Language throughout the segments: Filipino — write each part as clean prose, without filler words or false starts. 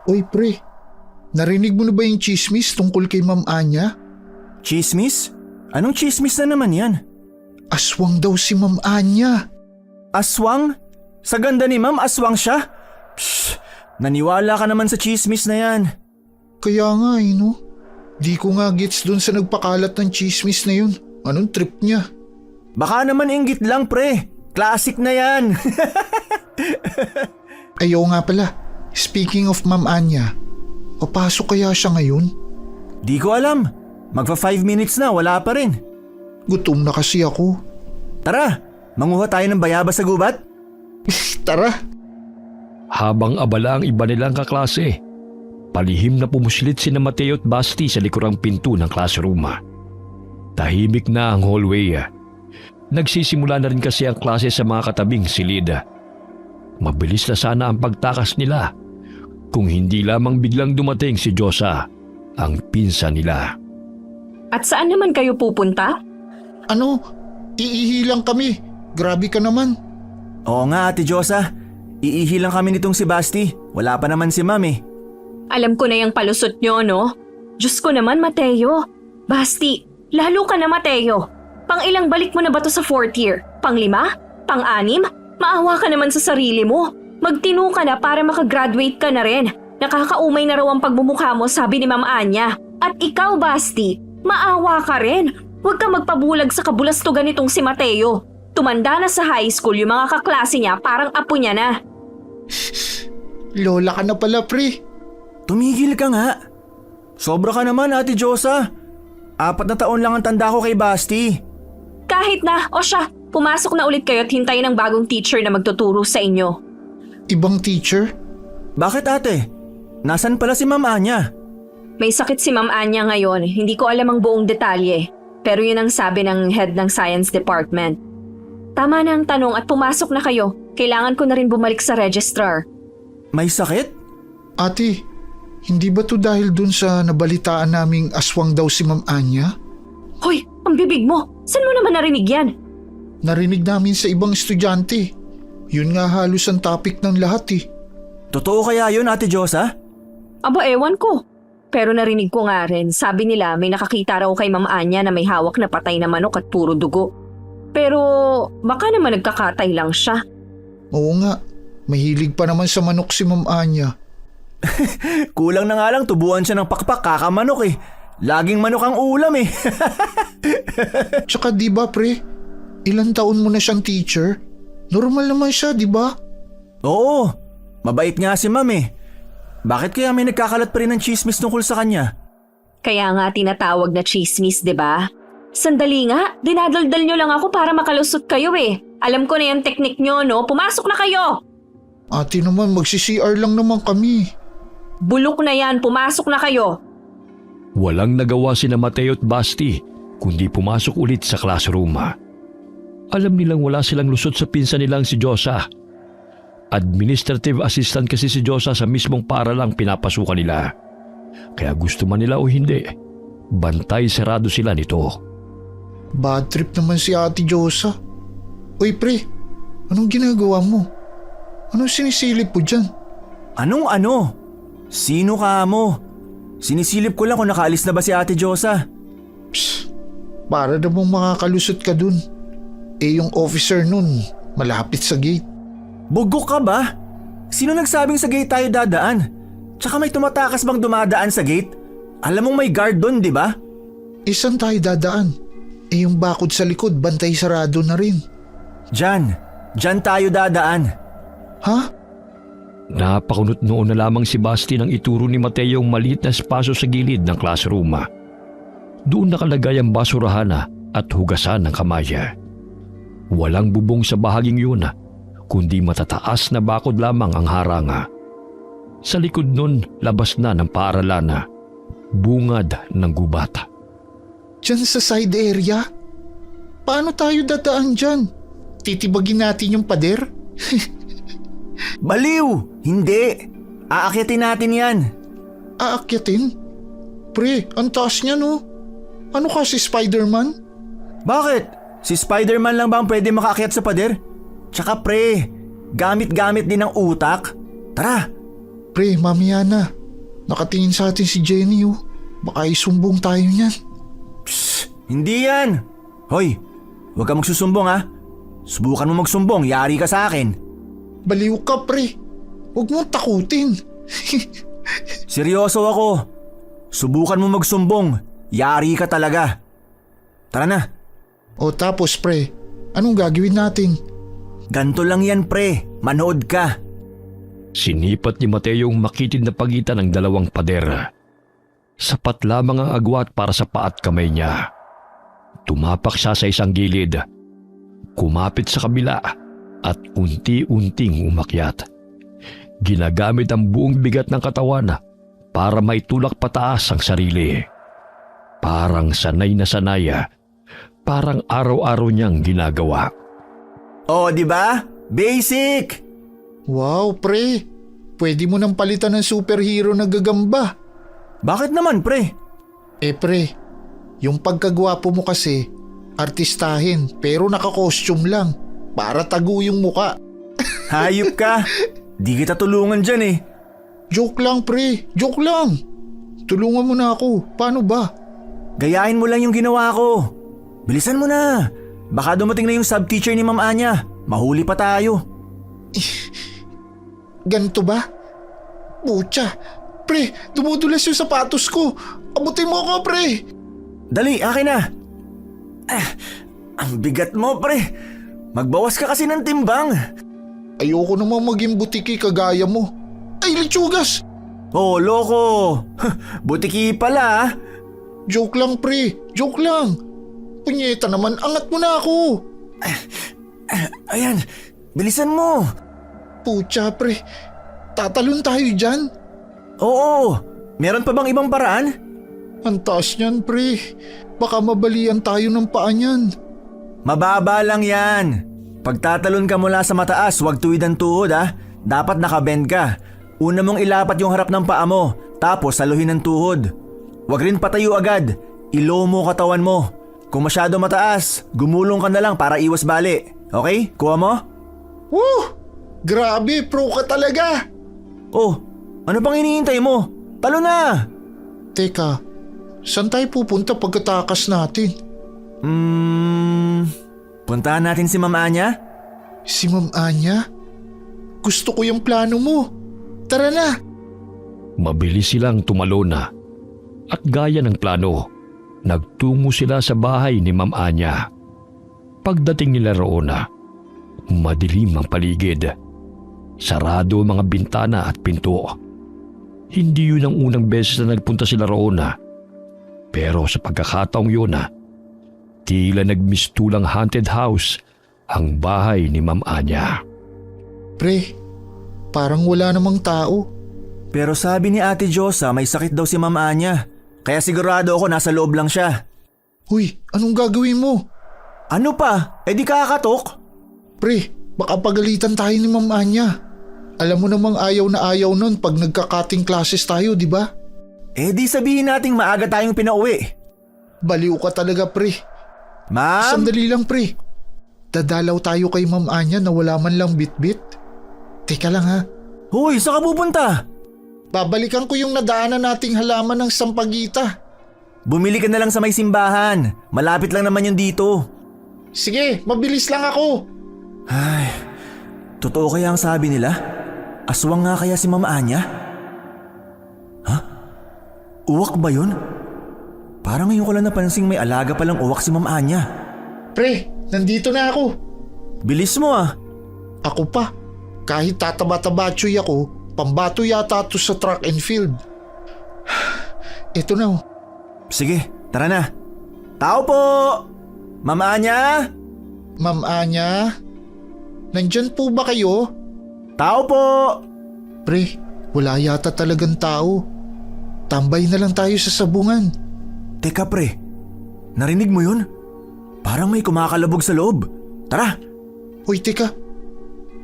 Oy pre, narinig mo na ba yung chismis tungkol kay Ma'am Anya? Chismis? Anong chismis na naman yan? Aswang daw si Ma'am Anya. Aswang? Sa ganda ni ma'am, aswang siya? Psh, naniwala ka naman sa chismis na yan. Kaya nga no? Di ko nga gets dun sa nagpakalat ng chismis na yun. Anong trip niya? Baka naman inggit lang pre. Classic na yan. Ayaw nga pala. Speaking of Ma'am Anya, papasok kaya siya ngayon? Di ko alam. Magpa 5 minutes na, wala pa rin. Gutom na kasi ako. Tara, manguha tayo ng bayabas sa gubat. Tara. Habang abala ang iba nilang kaklase, palihim na pumuslit sina Mateo at Basti sa likurang pinto ng classroom. Tahimik na ang hallway. Nagsisimula na rin kasi ang klase sa mga katabing silid. Mabilis na sana ang pagtakas nila kung hindi lamang biglang dumating si Josa, ang pinsan nila. At saan naman kayo pupunta? Ano? Iihi lang kami. Grabe ka naman. Oo nga Ate Josa, iihi lang kami nitong si Basti. Wala pa naman si ma'am eh. Alam ko na yung palusot nyo, no? Diyos ko naman, Mateo. Basti, lalo ka na, Mateo. Pang-ilang balik mo na ba to sa 4th year? Pang-5? Pang-6? Maawa ka naman sa sarili mo. Magtino ka na para makagraduate ka na rin. Nakakaumay na raw ang pagmumukha mo, sabi ni Ma'am Anya. At ikaw, Basti, maawa ka rin. Huwag ka magpabulag sa kabulastugan nitong si Mateo. Tumanda na sa high school yung mga kaklase niya, parang apo niya na. Lola ka na pala pre. Tumigil ka nga. Sobra ka naman Ate Josa. 4 na taon lang ang tanda ko kay Basti. Kahit na, o siya, pumasok na ulit kayo at hintayin ng bagong teacher na magtuturo sa inyo. Ibang teacher? Bakit ate? Nasaan pala si Ma'am Anya? May sakit si Ma'am Anya ngayon, hindi ko alam ang buong detalye. Pero yun ang sabi ng head ng science department. Tama na ang tanong at pumasok na kayo. Kailangan ko na rin bumalik sa registrar. May sakit? Ate, hindi ba to dahil dun sa nabalitaan naming aswang daw si Ma'am Anya? Hoy, ang bibig mo! Saan mo naman narinig yan? Narinig namin sa ibang estudyante. Yun nga halos ang topic ng lahat eh. Totoo kaya yun Ate Josa? Aba, ewan ko. Pero narinig ko nga rin, sabi nila may nakakita raw kay Ma'am Anya na may hawak na patay na manok at puro dugo. Pero baka naman nagkakatay lang siya. Oo nga, mahilig pa naman sa manok si Ma'am Anya. Kulang na nga lang tubuan siya ng pakpak kakamanok eh. Laging manok ang ulam eh. Tsaka di ba pre, ilang taon mo na siyang teacher? Normal naman siya, di ba? Oo, mabait nga si ma'am eh. Bakit kaya may nagkakalat pa rin ng chismis tungkol sa kanya? Kaya nga tinatawag na chismis, 'di ba? Sandali nga, dinadaldal nyo lang ako para makalusot kayo eh. Alam ko na yung teknik nyo, no? Pumasok na kayo! Ate naman, magsi-CR lang naman kami. Bulok na yan, pumasok na kayo! Walang nagawa sina Mateo at Basti kundi pumasok ulit sa classroom. Alam nilang wala silang lusot sa pinsan nilang si Josa. Administrative assistant kasi si Josa sa mismong paaralang pinapasukan nila. Kaya gusto man nila o hindi, bantay sarado sila nito. Bad trip naman si Ate Josa. Uy pre, anong ginagawa mo? Anong sinisilip mo dyan? Anong ano? Sino ka mo? Sinisilip ko lang kung nakaalis na ba si Ate Josa. Psst, para namang makakalusot ka dun. Eh yung officer nun, malapit sa gate. Bugok ka ba? Sino nagsabing sa gate tayo dadaan? Tsaka may tumatakas bang dumadaan sa gate? Alam mong may guard dun, di ba? Saan tayo dadaan? Eh yung bakod sa likod, bantay sarado na rin. Diyan tayo dadaan. Ha? Napakunot noon na lamang si Basti nang ituro ni Mateo ang maliit na espaso sa gilid ng classroom. Doon nakalagay ang basurahan at hugasan ng kamay. Walang bubong sa bahaging yun, kundi matataas na bakod lamang ang haranga. Sa likod nun, labas na ng paaralan, bungad ng gubat. Diyan sa side area? Paano tayo dadaan dyan? Titibagin natin yung pader? Baliw! Hindi! Aakyatin natin yan. Aakyatin? Pre, ang taas niya no? Ano ka si Spider-Man? Bakit? Si Spider-Man lang ba ang pwede makaakyat sa pader? Tsaka pre, gamit-gamit din ang utak. Tara! Pre, mamaya na. Nakatingin sa atin si Jenny oh. Baka isumbong tayo niyan. Hindi yan! Hoy, huwag ka magsusumbong ha. Subukan mo magsumbong, yari ka sa akin. Baliw ka pre. Huwag mong takutin. Seryoso ako. Subukan mo magsumbong, yari ka talaga. Tara na. O tapos pre, anong gagawin natin? Ganto lang yan pre, manood ka. Sinipat ni Mateo ang makitid na pagitan ng dalawang pader. Sapat lamang ang agwat para sa paa at kamay niya. Tumapak siya sa isang gilid. Kumapit sa kabila at unti-unting umakyat. Ginagamit ang buong bigat ng katawan para maitulak pataas ang sarili. Parang sanay na sanay, parang araw-araw niyang ginagawa. Oh, di ba? Basic! Wow pre, pwede mo nang palitan ng superhero na gagamba. Bakit naman pre? Pre, yung pagkagwapo mo kasi, artistahin pero naka-costume lang para tago yung muka. Hayop ka! Di kita tulungan dyan eh. Joke lang pre, joke lang. Tulungan mo na ako, paano ba? Gayahin mo lang yung ginawa ko. Bilisan mo na. Baka dumating na yung subteacher ni Ma'am Anya. Mahuli pa tayo. Ganito ba? Pucha, pre, dumudulas yung sapatos ko. Abutin mo ako pre. Dali, akin na. Ang bigat mo pre. Magbawas ka kasi ng timbang. Ayoko namang maging butiki kagaya mo. Ay, litsugas! Oh, loko. Butiki pala ah. Joke lang pre, joke lang. Punyeta naman, angat mo na ako. Ayan, bilisan mo. Pucha pre, tatalon tayo dyan. Oo, meron pa bang ibang paraan? Ang taas niyan pre, baka mabalian tayo ng paa niyan. Mababa lang yan. Pagtatalon ka mula sa mataas, huwag tuwid ang tuhod ah. Dapat nakabend ka. Una mong ilapat yung harap ng paa mo, tapos saluhin ang tuhod. Huwag rin patayo agad. I-low mo katawan mo. Kung masyado mataas, gumulong ka na lang para iwas bali. Okay? Kuha mo? Woo! Grabe, pro ka talaga. Oh, ano pang hinihintay mo? Talo na! Teka, saan tayo pupunta pagkatakas natin? Puntahan natin si Ma'am Anya? Si Ma'am Anya? Gusto ko yung plano mo. Tara na! Mabilis silang tumalon na. At gaya ng plano, nagtungo sila sa bahay ni Ma'am Anya. Pagdating nila roon, madilim ang paligid. Sarado ang mga bintana at pinto. Hindi yun ang unang beses na nagpunta sila roon. Pero sa pagkakataong yun, tila nagmistulang haunted house ang bahay ni Ma'am Anya. Pre, parang wala namang tao. Pero sabi ni Ate Josa may sakit daw si Ma'am Anya. Kaya sigurado ako nasa loob lang siya. Uy, anong gagawin mo? Ano pa? Eh di kakatok? Pre, baka pagalitan tayo ni Ma'am Anya. Alam mo namang ayaw na ayaw nun pag nagka-cutting classes tayo, di ba? Eh di sabihin nating maaga tayong pinauwi. Baliw ka talaga, pre. Ma'am? Sandali lang, pre. Dadalaw tayo kay Ma'am Anya na wala man lang bit-bit. Teka lang ha. Hoy, saan ka pupunta? Babalikan ko yung nadaanan nating halaman ng sampagita. Bumili ka na lang sa may simbahan. Malapit lang naman yun dito. Sige, mabilis lang ako. Ay, totoo kaya ang sabi nila? Aswang nga kaya si Ma'am Anya? Ha? Uwak ba yun? Parang ngayon ko lang napansing may alaga palang uwak si Ma'am Anya. Pre, nandito na ako. Bilis mo ah. Ako pa. Kahit tataba-tabatsoy ako, pambato yata to sa track and field. Ito na oh. Sige, tara na. Tao po! Ma'am Anya? Ma'am Anya? Nandyan po ba kayo? Tao po! Pre, wala yata talagang tao. Tambay na lang tayo sa sabungan. Teka pre, narinig mo yun? Parang may kumakalabog sa loob. Tara! Hoy, teka.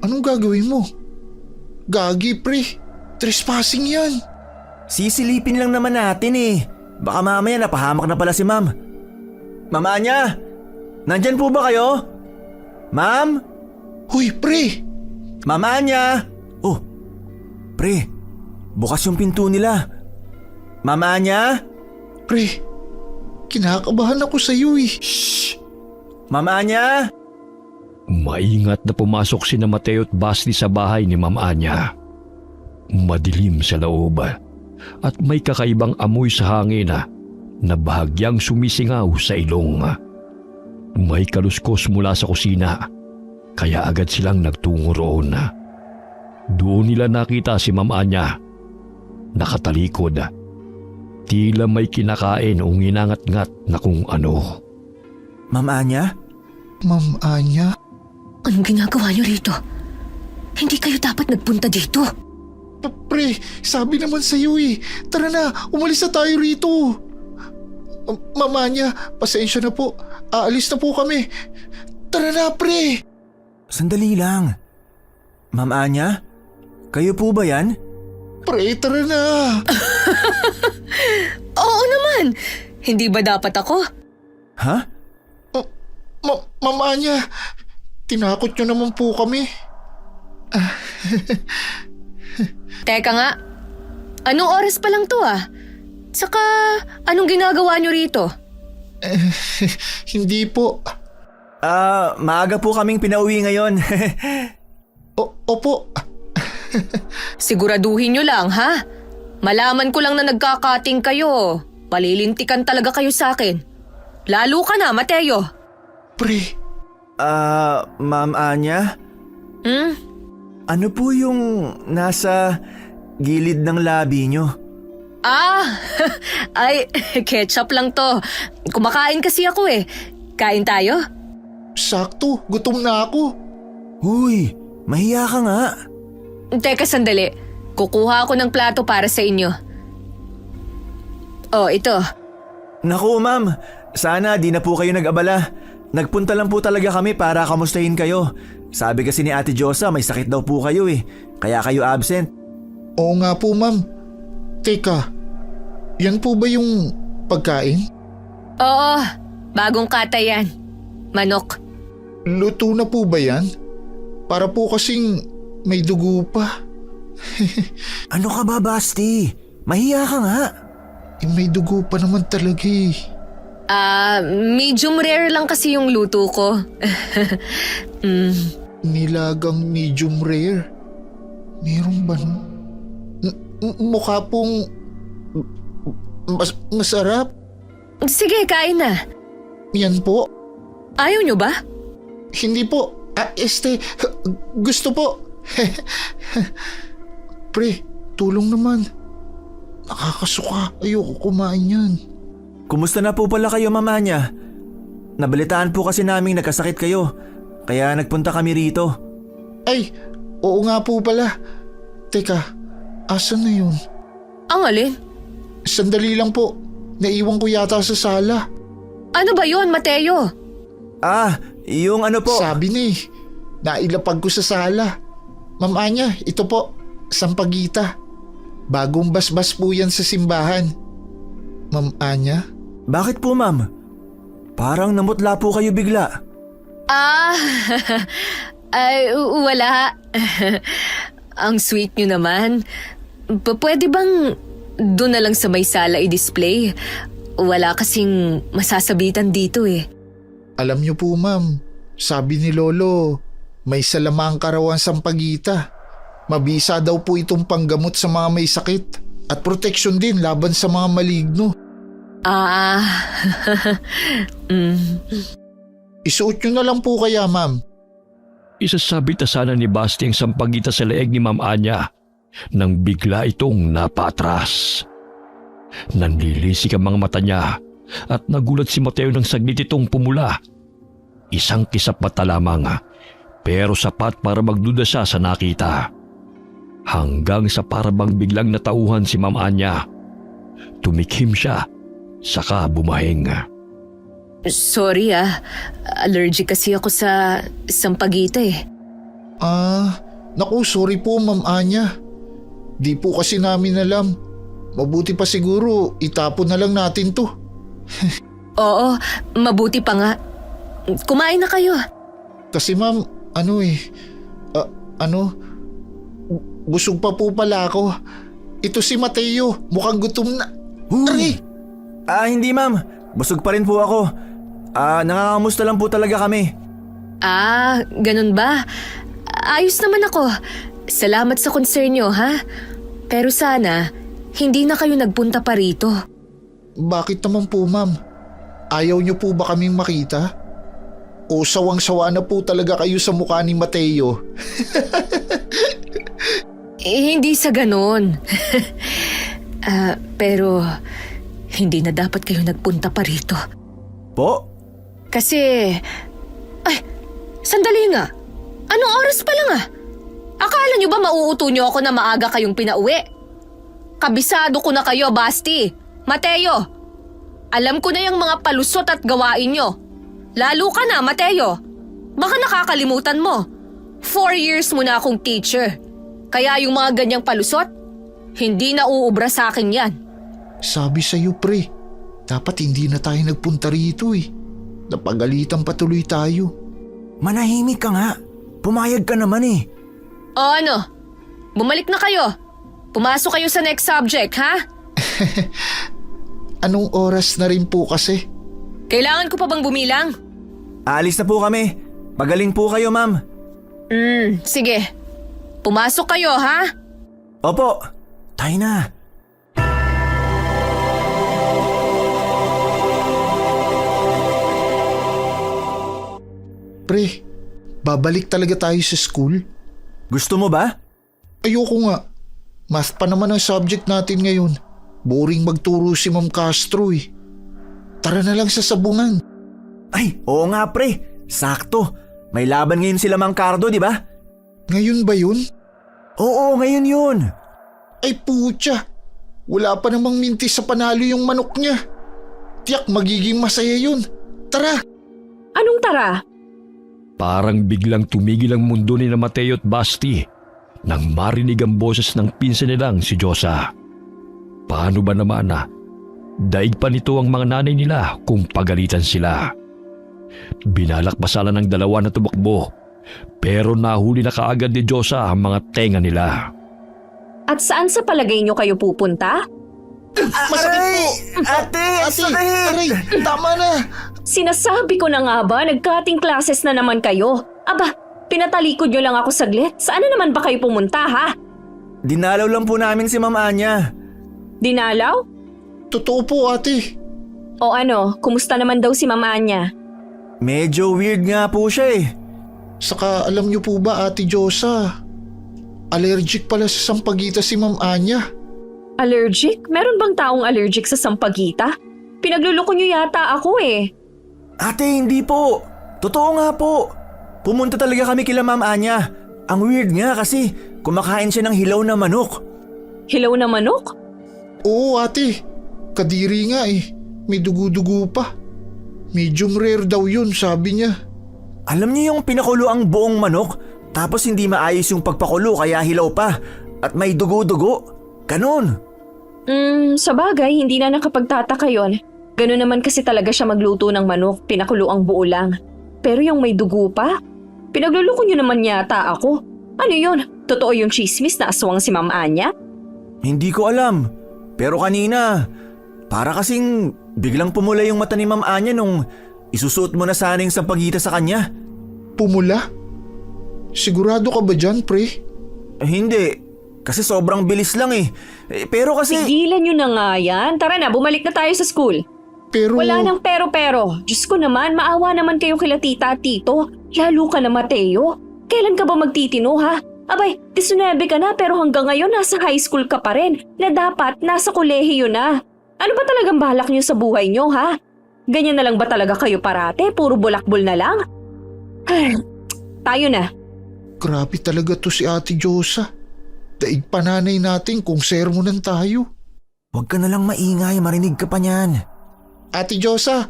Anong gagawin mo? Gagi, pre. Trespassing yan. Sisilipin lang naman natin eh. Baka mamaya napahamak na pala si Ma'am. Ma'am Anya! Nandyan po ba kayo? Ma'am? Hoy, pre. Ma'am Anya! Oh, pre, bukas yung pinto nila. Ma'am Anya? Pre, kinakabahan ako sa iyo eh. Shh! Ma'am Anya? Maingat na pumasok sina Mateo at Basti sa bahay ni Ma'am Anya. Madilim sa loob at may kakaibang amoy sa hangin na bahagyang sumisingaw sa ilong. May kaluskos mula sa kusina kaya agad silang nagtungo roon. Doon nila nakita si Ma'am Anya. Nakatalikod. Tila may kinakain o nginangat-ngat na kung ano. Ma'am Anya? Ma'am Anya? Anong ginagawa niyo rito? Hindi kayo dapat nagpunta dito. Pre, sabi naman sa iyo eh. Tara na, umalis na tayo rito. Ma'am Anya, pasensya na po. Aalis na po kami. Tara na, pre. Sandali lang. Ma'am Anya? Kayo po ba yan? Pre, tara na. Oo naman! Hindi ba dapat ako? Ha? Ma'am Anya, tinakot niyo naman po kami. Teka nga, anong oras pa lang to ah? Saka, anong ginagawa niyo rito? Hindi po. Maaga po kaming pinauwi ngayon. Opo. Siguraduhin niyo lang ha? Malaman ko lang na nagkakating kayo. Palilintikan talaga kayo sa akin. Lalo ka na, Mateo. Pre, Ma'am Anya? Ano po yung nasa gilid ng labi nyo? Ay, ketchup lang to. Kumakain kasi ako eh. Kain tayo? sakto. Gutom na ako. Huy, mahiya ka nga. Teka sandali. Kukuha ako ng plato para sa inyo. Oh, ito. Naku ma'am, sana di na po kayo nag-abala. Nagpunta lang po talaga kami para kamustahin kayo. Sabi kasi ni Ate Josa may sakit daw po kayo eh. Kaya kayo absent. Oo nga po, ma'am. Teka, yan po ba yung pagkain? Oo, bagong kata yan. Manok. Luto na po ba yan? Para po kasing may dugo pa. Ano ka ba, Basti? Mahiya ka nga. May dugo pa naman talaga eh. Medium rare lang kasi yung luto ko. Nilagang medium rare. Meron ba nun? Mukha pong masarap. Sige, kain na. Yan po. Ayaw nyo ba? Hindi po. Gusto po. Pre, tulong naman. Nakakasuka. Ayoko kumain yan. Kumusta na po pala kayo, Mama niya? Nabalitaan po kasi naming nagkasakit kayo. Kaya nagpunta kami rito. Ay, oo nga po pala. Teka, asan na yun? Ang alin? Sandali lang po. Naiwan ko yata sa sala. Ano ba yon, Mateo? Yung ano po? Sabi na eh. Nailapag ko sa sala. Ma'am Anya, ito po. Sampagita. Bagong basbas po yan sa simbahan. Ma'am Anya? Bakit po, ma'am? Parang namutla po kayo bigla. Ay, wala. Ang sweet nyo naman. Pwede bang doon na lang sa may sala i-display? Wala kasing masasabitan dito eh. Alam niyo po ma'am, sabi ni Lolo, may salamang karawan sampagita. Mabisa daw po itong panggamot sa mga may sakit at proteksyon din laban sa mga maligno. Isuot nyo na lang po kaya ma'am. Isasabit na sana ni Basti ang sampagita sa leeg ni Ma'am Anya nang bigla itong napatras. Nanlilisik ang mga mata niya at nagulat si Mateo nang saglit itong pumula. Isang kisap mata lamang pero sapat para magduda siya sa nakita. Hanggang sa parabang biglang natauhan si Ma'am Anya. Tumikhim siya, saka bumahing. Sorry allergic kasi ako sa sampagita eh. Naku, sorry po Ma'am Anya. Di po kasi namin alam. Mabuti pa siguro itapon na lang natin to. Oo, mabuti pa nga. Kumain na kayo. Kasi ma'am, busog pa po pala ako. Ito si Mateo, mukhang gutom na. Aray! Hindi ma'am. Busog pa rin po ako. Nakakamusta lang po talaga kami. Ganun ba? Ayos naman ako. Salamat sa concern nyo, ha? Pero sana, hindi na kayo nagpunta pa rito. Bakit naman po, ma'am? Ayaw niyo po ba kaming makita? O sawang-sawa na po talaga kayo sa mukha ni Mateo? Hindi sa ganon. Pero, hindi na dapat kayo nagpunta pa rito. Po? Kasi, sandali nga. Anong oras pa lang Akala nyo ba mauuto nyo ako na maaga kayong pinauwi? Kabisado ko na kayo, Basti. Mateo, alam ko na yung mga palusot at gawain nyo. Lalo ka na, Mateo. Baka nakakalimutan mo. 4 years mo na akong teacher. Kaya yung mga ganyang palusot, hindi na uubra sa akin yan. Sabi sa'yo, pre. Dapat hindi na tayo nagpunta rito eh. Napagalitan patuloy tayo. Manahimik ka nga. Pumayag ka naman eh. O ano? Bumalik na kayo. Pumasok kayo sa next subject, ha? Anong oras na rin po kasi? Kailangan ko pa bang bumilang? Aalis na po kami. Pagaling po kayo, ma'am. Sige. Pumasok kayo, ha? Opo. Tayo na. Pre, babalik talaga tayo sa school? Gusto mo ba? Ayoko nga. Math pa naman ang subject natin ngayon. Boring magturo si Ma'am Castro eh. Tara na lang sa sabungan. Ay, oo nga pre. Sakto. May laban ngayon sila Mang Cardo, di ba? Ngayon ba yun? Oo, ngayon yun. Ay putya. Wala pa namang minti sa panalo yung manok niya. Tiyak magiging masaya yun. Tara! Anong tara? Parang biglang tumigil ang mundo ni na Mateo at Basti nang marinig ang boses ng pinsan nilang si Josa. Paano ba naman daig pa nito ang mga nanay nila kung pagalitan sila. Binalak pa sana ng dalawa na tumakbo pero nahuli na kaagad ni Josa ang mga tenga nila. At saan sa palagay nyo kayo pupunta? Masakit po! Ate, Aray! Tama na! Sinasabi ko na nga ba, nag-cutting classes na naman kayo. Aba, pinatalikod nyo lang ako saglit. Saan na naman ba kayo pumunta, ha? Dinalaw lang po namin si Ma'am Anya. Dinalaw? Totoo po ate. O ano, kumusta naman daw si Ma'am Anya? Medyo weird nga po siya eh. Saka alam niyo po ba ate Josa, allergic pala sa sampagita si Ma'am Anya. Allergic? Meron bang taong allergic sa sampagita? Pinagluloko nyo yata ako eh. Ate, hindi po. Totoo nga po. Pumunta talaga kami kila Ma'am Anya. Ang weird nga kasi kumakain siya ng hilaw na manok. Hilaw na manok? Oo ate, kadiri nga eh. May dugo-dugo pa. Medium rare daw yun sabi niya. Alam niyo yung pinakulo ang buong manok tapos hindi maayos yung pagpakulo kaya hilaw pa at may dugo-dugo. Ganon. Sa bagay, hindi na nakapagtataka yun. Ganun naman kasi talaga siya magluto ng manok, pinakulo ang buo lang. Pero yung may dugo pa? Pinagluloko nyo naman yata ako. Ano yun? Totoo yung chismis na aswang si Ma'am Anya? Hindi ko alam. Pero kanina, para kasing biglang pumula yung mata ni Ma'am Anya nung isusuot mo na sana yung sampagita sa kanya. Pumula? Sigurado ka ba dyan pre? Hindi. Kasi sobrang bilis lang eh. Pero kasi… Tigilan nyo na nga yan. Tara na, bumalik na tayo sa school. Pero… Wala nang pero-pero. Diyos ko naman, maawa naman kayo kila tita at tito. Lalo ka na, Mateo. Kailan ka ba magtitino, ha? Abay, 19 ka na pero hanggang ngayon nasa high school ka pa rin na dapat nasa kolehiyo na. Ano ba talagang balak nyo sa buhay nyo, ha? Ganyan na lang ba talaga kayo parate? Puro bulakbol na lang? Tayo na. Grabe talaga to si ate Josa. Daig pananay natin kung sermonan tayo. Huwag ka na lang maingay, marinig ka pa niyan. Ate Josa,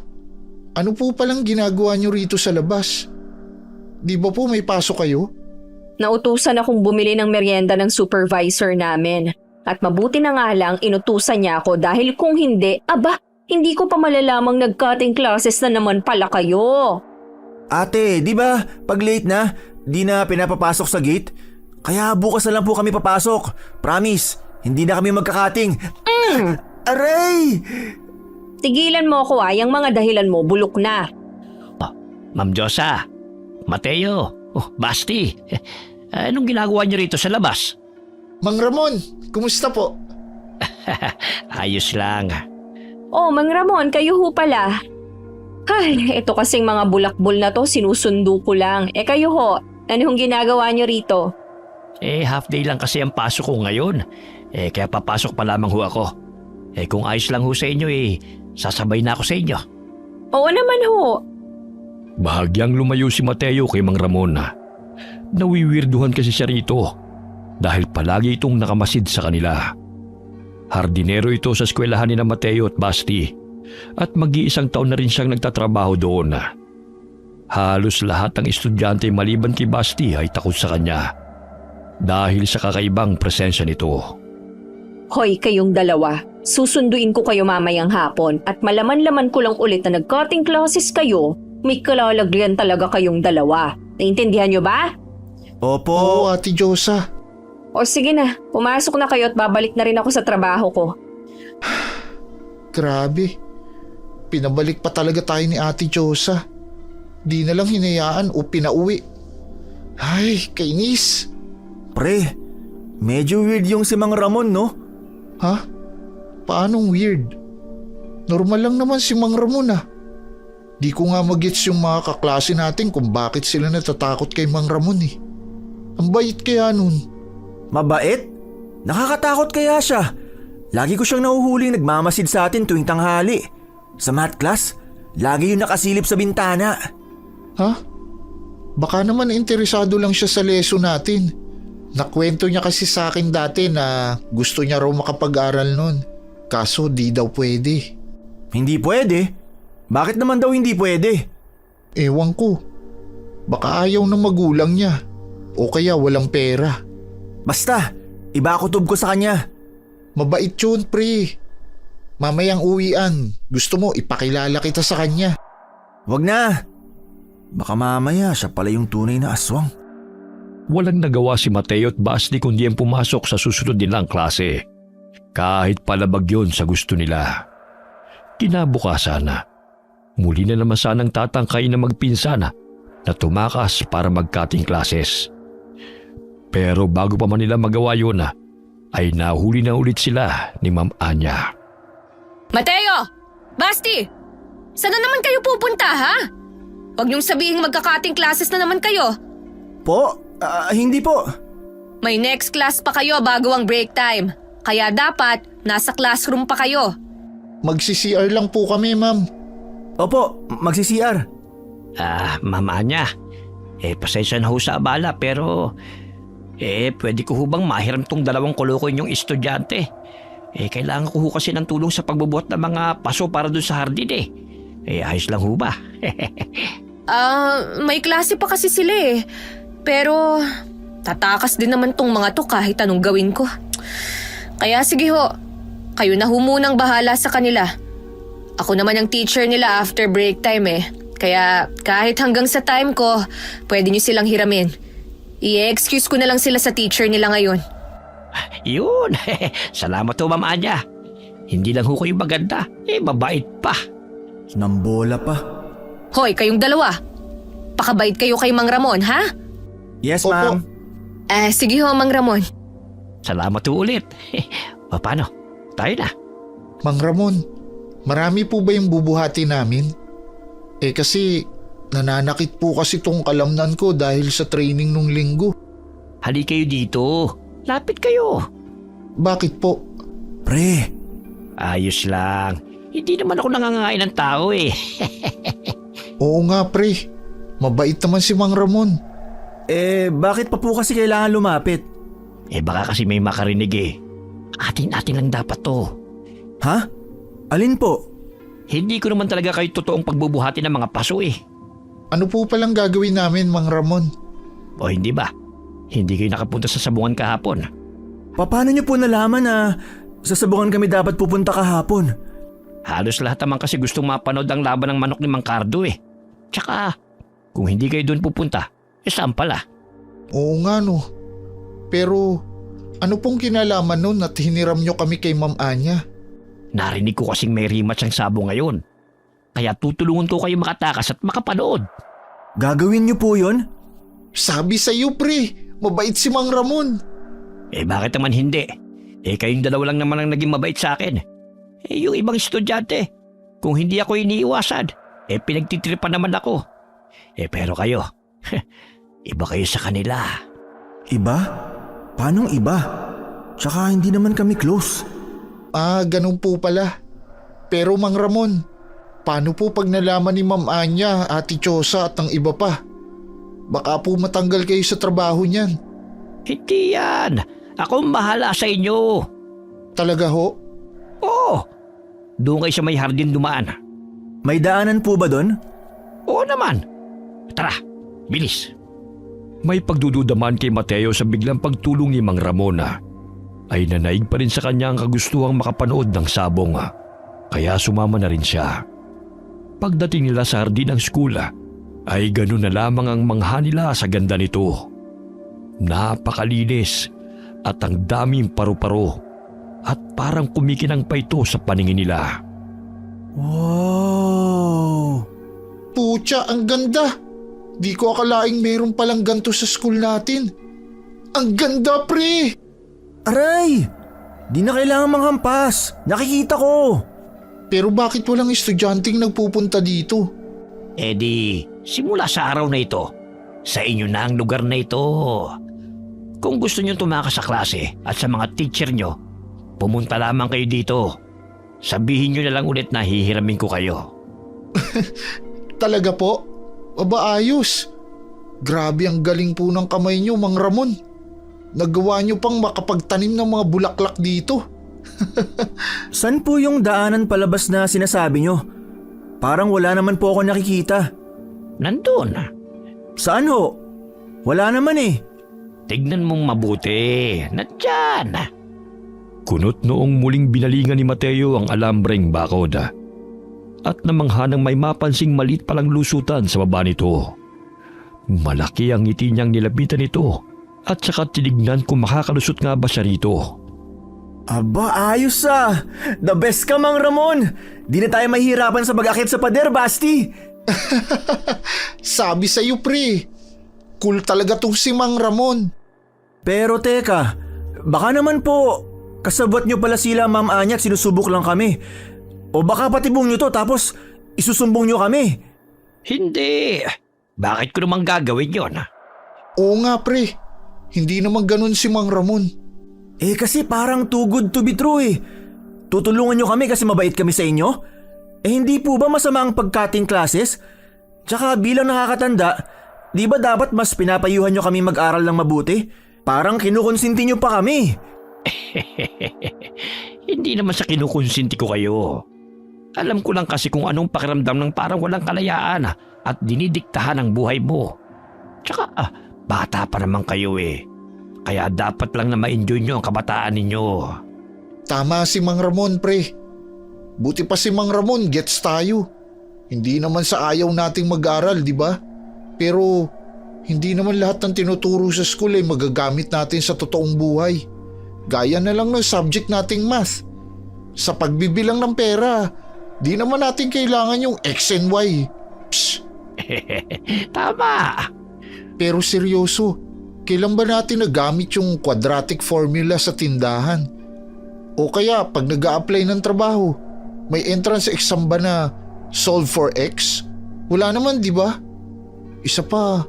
ano po palang ginagawa niyo rito sa labas? Di ba po may pasok kayo? Nautusan akong bumili ng merienda ng supervisor namin. At mabuti na nga lang inutusan niya ako dahil kung hindi, aba, hindi ko pa malalamang nag-cutting classes na naman pala kayo. Ate, di ba pag late na, di na pinapapasok sa gate? Kaya bukas na lang po kami papasok. Promise, hindi na kami magkakating. Aray! Tigilan mo ako yung mga dahilan mo, bulok na. Ma'am Josa, Mateo, Basti, anong ginagawa niyo rito sa labas? Mang Ramon, kumusta po? Ayos lang. Oh, Mang Ramon, kayo ho pala. Ay, ito kasing mga bulakbol na to, sinusundo ko lang. Kayo ho, ano hong ginagawa niyo rito? Half day lang kasi ang pasok ko ngayon. Kaya papasok pa lamang ho ako. Kung ayos lang ho sa inyo sasabay na ako sa inyo. Oo naman ho. Bahagyang lumayo si Mateo kay Mang Ramon. Nawiwirduhan kasi siya rito dahil palagi itong nakamasid sa kanila. Hardinero ito sa eskwelahan ni Mateo at Basti at mag-iisang taon na rin siyang nagtatrabaho doon. Halos lahat ng estudyante maliban kay Basti ay takot sa kanya dahil sa kakaibang presensya nito. Hoy, kayong dalawa. Susunduin ko kayo mamayang hapon at malaman-laman ko lang ulit na nag-cutting classes kayo. May kalalagyan talaga kayong dalawa. Naintindihan nyo ba? Opo. Oo, Ate Josa. O sige na, pumasok na kayo at babalik na rin ako sa trabaho ko. Grabe. Pinabalik pa talaga tayo ni Ate Josa. Di na lang hinayaan o pinauwi. Ay, kainis. Pre, medyo weird yung si Mang Ramon, no? Ha? Paanong weird? Normal lang naman si Mang Ramon ah. Di ko nga magets yung mga kaklase natin kung bakit sila natatakot kay Mang Ramon eh. Ang bait kaya nun. Mabait? Nakakatakot kaya siya. Lagi ko siyang nahuhuling nagmamasid sa atin tuwing tanghali. Sa math class, lagi yung nakasilip sa bintana. Ha? Baka naman interesado lang siya sa lesson natin. Nakwento niya kasi sa akin dati na gusto niya raw makapag-aral nun. Kaso di daw pwede. Hindi pwede? Bakit naman daw hindi pwede? Ewan ko. Baka ayaw ng magulang niya. O kaya walang pera. Basta, iba kutob ko sa kanya. Mabait yun, pre. Mamayang uwian. Gusto mo ipakilala kita sa kanya. Wag na. Baka mamaya siya pala yung tunay na aswang. Walang nagawa si Mateo at Basti kundi ang pumasok sa susunod nilang klase. Kahit palabag yun sa gusto nila. Kinabukasan na. Muli na naman sanang tatangkay na magpinsana na tumakas para mag-cutting classes. Pero bago pa man nila magawa yun ay nahuli na ulit sila ni Ma'am Anya. Mateo! Basti! Saan na naman kayo pupunta, ha? Huwag niyong sabihin magka-cutting classes na naman kayo. Po? Hindi po. May next class pa kayo bago ang break time. Kaya dapat nasa classroom pa kayo. Magsi-CR lang po kami, ma'am. Opo, magsi-CR. Ma'am Anya, pasensya na ho sa abala pero pwede ko ho bang mahiram tong dalawang koloko inyong estudyante? Kailangan ko ho kasi ng tulong sa pagbubuhat ng mga paso para dun sa hardin ayos lang ho ba? May klase pa kasi sila eh. Pero tatakas din naman tong mga to kahit anong gawin ko. Kaya sige ho, kayo na ho munang bahala sa kanila. Ako naman ang teacher nila after break time eh. Kaya kahit hanggang sa time ko, pwede nyo silang hiramin. I-excuse ko na lang sila sa teacher nila ngayon. Yun, salamat ho Ma'am Anya. Hindi lang ho kayo maganda, mabait pa. Nambola pa. Hoy, kayong dalawa. Pakabait kayo kay Mang Ramon, ha? Yes, Opo. ma'am. Sige ho, Mang Ramon. Salamat ho ulit. Paano? Tayo na. Mang Ramon, marami po ba yung bubuhati namin? Kasi nananakit po kasi tong kalamnan ko dahil sa training nung linggo. Hali kayo dito. Lapit kayo. Bakit po? Pre, Ayos lang. Hindi naman ako nangangain ng tao Oo nga pre, mabait naman si Mang Ramon. bakit pa po kasi kailangan lumapit? Baka kasi may makarinig Atin-atin lang dapat to. Ha? Alin po? Hindi ko naman talaga kayo totoong pagbubuhati ng mga paso Ano po palang gagawin namin, Mang Ramon? O hindi ba? Hindi kayo nakapunta sa sabungan kahapon. Paano niyo po nalaman na sa sabungan kami dapat pupunta kahapon? Halos lahat naman kasi gustong mapanood ang laban ng manok ni Mang Cardo Tsaka, kung hindi kayo doon pupunta, saan pala? Oo nga no. Pero ano pong kinalaman nun at hiniram nyo kami kay Ma'am Anya? Narinig ko kasing may rematch ang sabong ngayon. Kaya tutulungan ko kayo makatakas at makapanood. Gagawin niyo po yun? Sabi sa'yo pre, mabait si Mang Ramon. Bakit naman hindi? Kayong dalawa lang naman ang naging mabait sa akin. Yung ibang estudyante, kung hindi ako iniiwasan, pinagtitripan naman ako. Pero kayo, iba kayo sa kanila. Iba? Paanong iba? Tsaka hindi naman kami close. Ganun po pala. Pero Mang Ramon, paano po pag nalaman ni Ma'am Anya, Ate Chosa at ang iba pa? Baka po matanggal kayo sa trabaho niyan. Hindi yan. Ako bahala sa inyo. Talaga ho? Oo. Doon kayo sa may hardin dumaan. May daanan po ba doon? Oo naman. Tara, bilis. May pagdududaman kay Mateo sa biglang pagtulong ni Mang Ramona. Ay nanaig pa rin sa kanya ang kagustuhang makapanood ng sabong. Kaya sumama na rin siya. Pagdating nila sa hardin ng skula, ay ganun na lamang ang mangha nila sa ganda nito. Napakalinis at ang daming paru-paro at parang kumikinang pa ito sa paningin nila. Wow! Pucha, ang ganda! Di ko akalaing meron palang ganto sa school natin. Ang ganda pre! Aray! Di na kailangan manghampas. Nakikita ko. Pero bakit walang estudyanteng nagpupunta dito? Simula sa araw na ito, sa inyo na ang lugar na ito. Kung gusto nyo tumakas sa klase at sa mga teacher nyo, pumunta lamang kayo dito. Sabihin nyo na lang ulit na hihiramin ko kayo. Talaga po? Aba ayos. Grabe ang galing po ng kamay nyo, Mang Ramon. Nagawa nyo pang makapagtanim ng mga bulaklak dito. San po yung daanan palabas na sinasabi nyo? Parang wala naman po ako nakikita. Nandun. Saan ho? Wala naman eh. Tignan mong mabuti. Nandyan. Kunot noong muling binalingan ni Mateo ang alambreng bakod. At namangha nang may mapansing maliit palang lusutan sa baba nito. Malaki ang ngiti niyang nilapitan nito at saka tinignan kung makakalusot nga ba siya rito. Aba, ayos ah! The best ka, Mang Ramon! Di na tayo mahihirapan sa pag-akit sa pader, Basti! Sabi sa'yo pre, cool talaga tong si Mang Ramon. Pero teka, baka naman po, kasabot nyo pala sila Ma'am Anya at sinusubok lang kami. O baka patibong nyo to tapos isusumbong nyo kami. Hindi. Bakit ko naman gagawin yon? Oo nga pre, hindi naman ganun si Mang Ramon. Kasi parang too good to be true eh. Tutulungan nyo kami kasi mabait kami sa inyo? Hindi po ba masama ang pag-cutting classes? Tsaka bilang nakakatanda, di ba dapat mas pinapayuhan nyo kami mag-aral ng mabuti? Parang kinukonsinti nyo pa kami. Hindi naman sa kinukonsinti ko kayo. Alam ko lang kasi kung anong pakiramdam ng parang walang kalayaan at dinidiktahan ang buhay mo. Tsaka bata pa naman kayo eh. Kaya dapat lang na ma-enjoy nyo ang kabataan ninyo. Tama si Mang Ramon pre. Buti pa si Mang Ramon, gets tayo. Hindi naman sa ayaw nating mag-aral, di ba? Pero hindi naman lahat ng tinuturo sa school ay magagamit natin sa totoong buhay. Gaya na lang ng subject nating math. Sa pagbibilang ng pera, di naman natin kailangan yung X and Y. Psst. Tama. Pero seryoso, kailan ba natin nagamit yung quadratic formula sa tindahan? O kaya pag nag-a-apply ng trabaho, may entrance exam ba na solve for X? Wala naman, di ba? Isa pa,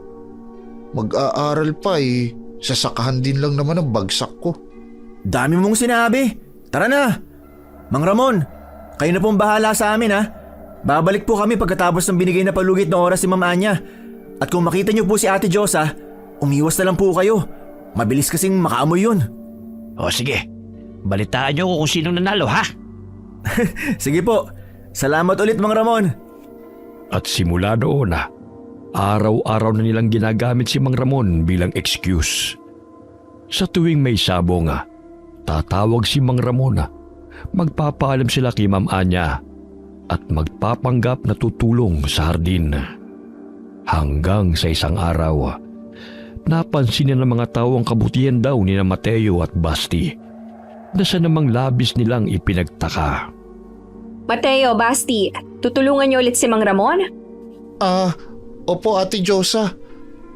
mag-aaral pa eh. Sasakahan din lang naman ang bagsak ko. Dami mong sinabi. Tara na. Mang Ramon, kayo na pong bahala sa amin ha. Babalik po kami pagkatapos ng binigay na palugit na oras si Ma'am Anya. At kung makita niyo po si Ate Josa, umiwas na lang po kayo. Mabilis kasing makaamoy yun. O sige, balitaan nyo kung sino nanalo ha? Sige po. Salamat ulit Mang Ramon. At simula noon araw-araw na nilang ginagamit si Mang Ramon bilang excuse. Sa tuwing may sabong tatawag si Mang Ramon, magpapaalam sila kay Ma'am Anya at magpapanggap na tutulong sa hardin. Hanggang sa isang araw, napansin ng mga tao ang kabutihan daw ni Mateo at Basti na sa namang labis nilang ipinagtaka. Mateo, Basti, tutulungan niyo ulit si Mang Ramon? Opo Ate Josa.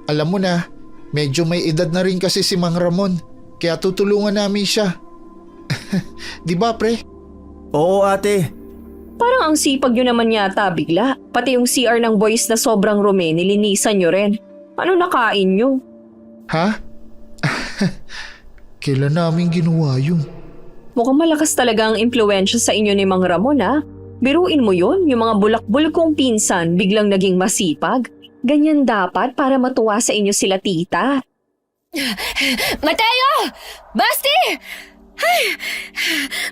Alam mo na, medyo may edad na rin kasi si Mang Ramon. Kaya tutulungan namin siya. Di ba pre? Oo ate. Parang ang sipag niyo naman yata bigla. Pati yung CR ng boys na sobrang rumi, nilinisan niyo rin. Ano nakain niyo? Ha? Kailan namin ginawa yun? Mukhang malakas talaga ang impluensya sa inyo ni Mang Ramon ha. Biruin mo yun, yung mga bulakbol kong pinsan biglang naging masipag. Ganyan dapat para matuwa sa inyo sila tita. Mateo! Basti! Ay,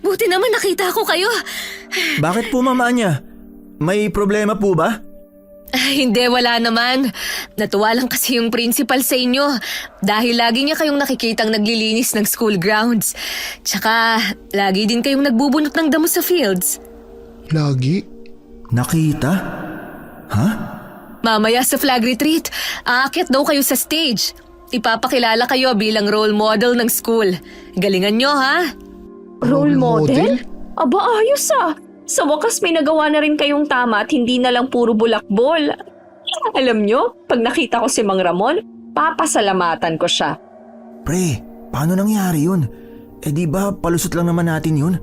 buti naman nakita ko kayo. Bakit po Ma'am Anya? May problema po ba? Hindi, wala naman. Natuwa lang kasi yung principal sa inyo. Dahil lagi niya kayong nakikitang naglilinis ng school grounds. Tsaka, lagi din kayong nagbubunot ng damo sa fields. Lagi? Nakita? Ha? Mamaya sa flag retreat, aakyat daw kayo sa stage. Ipapakilala kayo bilang role model ng school. Galingan nyo, ha? Role Role model? model? Aba, ayos ah. Sa wakas may nagawa na rin kayong tama at hindi na lang puro bulakbol. Alam nyo, pag nakita ko si Mang Ramon, papasalamatan ko siya. Pre, paano nangyari yun? Eh di ba palusot lang naman natin yun?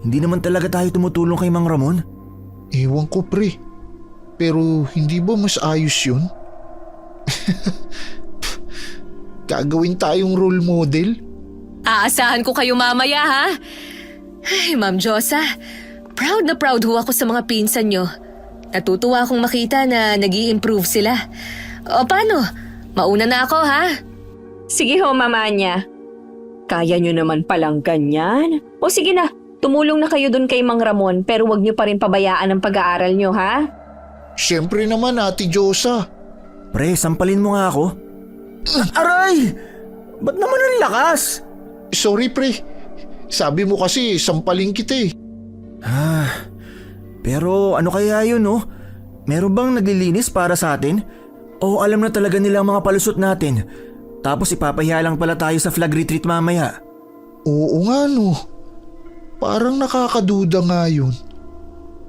Hindi naman talaga tayo tumutulong kay Mang Ramon? Ewan ko pre. Pero hindi ba mas ayos yun? Gagawin tayong role model? Aasahan ko kayo mamaya, ha? Ay, Ma'am Josa, proud na proud ho ako sa mga pinsan nyo. Natutuwa akong makita na nag-i-improve sila. O paano? Mauna na ako, ha? Sige ho, mama niya. Kaya nyo naman palang ganyan. O sige na, tumulong na kayo dun kay Mang Ramon pero wag nyo pa rin pabayaan ang pag-aaral nyo, ha? Siyempre naman Ate Josa. Pre, sampalin mo nga ako. Aray! Ba't naman ang lakas? Sorry pre. Sabi mo kasi sampalin kita eh. Pero ano kaya yun, no? Meron bang naglilinis para sa atin? O alam na talaga nila ang mga palusot natin? Tapos ipapahiya lang pala tayo sa flag retreat mamaya. Oo nga no. Parang nakakaduda nga yun.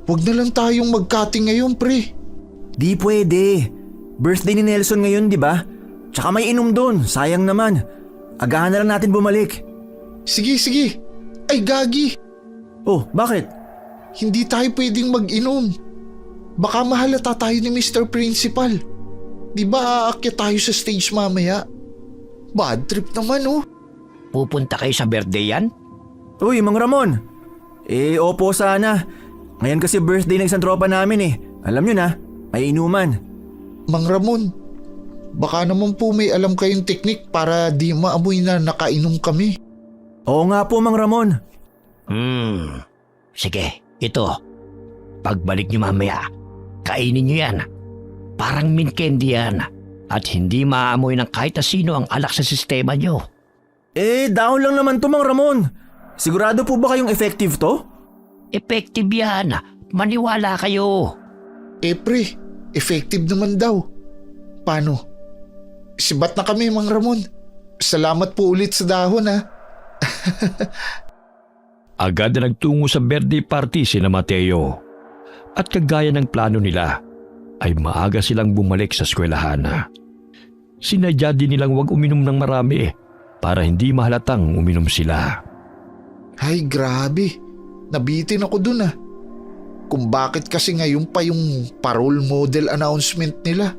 Huwag na lang tayong magkating ngayon pre. Di pwede. Birthday ni Nelson ngayon, di ba? Tsaka may inom doon, sayang naman. Agahan na lang natin bumalik. Sige. Ay gagi. Oh, bakit? Hindi tayo pwedeng mag-inom. Baka mahalata tayo ni Mr. Principal. Di ba aakyat tayo sa stage mamaya? Bad trip naman oh. Pupunta kayo sa birthday yan? Uy, Mang Ramon. Opo sana. Ngayon kasi birthday ng isang tropa namin eh. Alam nyo na, may inuman. Mang Ramon, baka naman po may alam kayong teknik para di maamoy na nakainom kami. Oo nga po, Mang Ramon. Sige, ito. Pagbalik niyo mamaya, kainin niyo yan. Parang mint candy yan. At hindi maaamoy ng kahit na sino ang alak sa sistema niyo. Down lang naman to, Mang Ramon. Sigurado po ba kayong effective to? Effective yan. Maniwala kayo. Pre, effective naman daw. Paano? Sibat na kami Mang Ramon. Salamat po ulit sa dahon ha. Agad na nagtungo sa birthday party sina Mateo. At kagaya ng plano nila, ay maaga silang bumalik sa eskwelahan. Sinadya din nilang huwag uminom ng marami para hindi mahalatang uminom sila. Ay grabe, nabitin ako dun ah. Kung bakit kasi ngayon pa yung parole model announcement nila.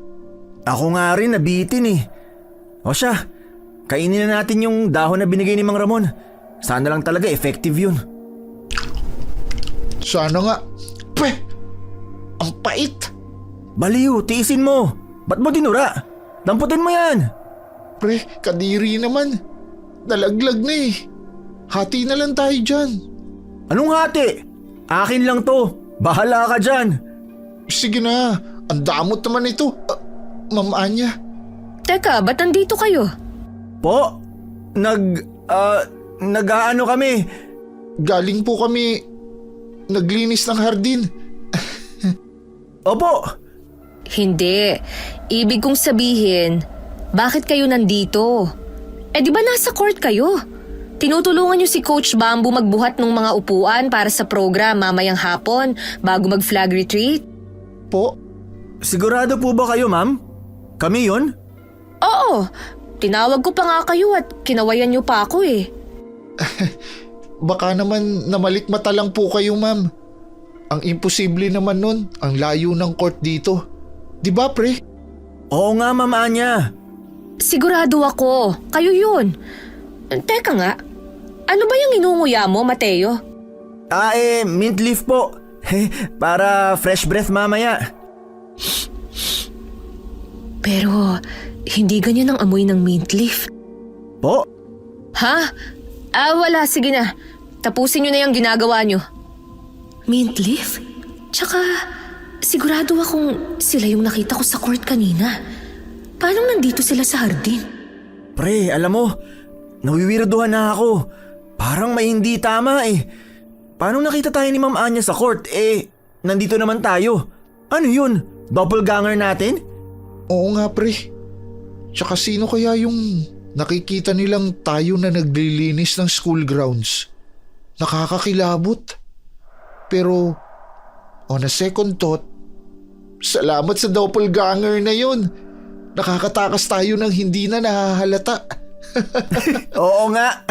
Ako nga rin nabitin eh. O siya, kainin na natin yung dahon na binigay ni Mang Ramon. Sana lang talaga effective yun. Sana nga. Pweh, ang pait. Baliw, tiisin mo. Ba't mo dinura? Damputin mo yan. Pre, kadiri naman. Nalaglag na eh. Hati na lang tayo dyan. Anong hati? Akin lang to. Bahala ka dyan. Sige na, ang damot naman ito. Ma'am Anya. Teka, ba't nandito kayo? Po? Nag-aano kami. Galing po kami naglinis ng hardin. Opo. Hindi. Ibig kong sabihin, bakit kayo nandito? Di ba nasa court kayo? tinutulungan niyo si Coach Bamboo magbuhat ng mga upuan para sa program mamayang hapon bago mag-flag retreat? Po? Sigurado po ba kayo, ma'am? Kami yun? Oo, tinawag ko pa nga kayo at kinawayan niyo pa ako eh. Baka naman namalikmata lang po kayo, ma'am. Ang imposible naman nun, ang layo ng court dito. Di ba, pre? Oo nga, Ma'am Anya. Sigurado ako, kayo yun. Teka nga, ano ba yung inunguya mo, Mateo? Mint leaf po. Para fresh breath mamaya. Pero hindi ganyan ang amoy ng mint leaf. Po? Ha? Wala, sige na. Tapusin niyo na yung ginagawa niyo. Mint leaf? Tsaka, sigurado akong sila yung nakita ko sa court kanina. Paano nandito sila sa hardin? Pre, alam mo, nawiwirduhan na ako. Parang may hindi tama eh. Paano nakita tayo ni Ma'am Anya sa court? Nandito naman tayo. Ano yun? Doppelganger natin? Oo nga, pre. Tsaka sino kaya yung nakikita nilang tayo na naglilinis ng school grounds? Nakakakilabot. Pero, on a second thought, salamat sa doppelganger na yun. Nakakatakas tayo ng hindi na nahahalata. Oo nga.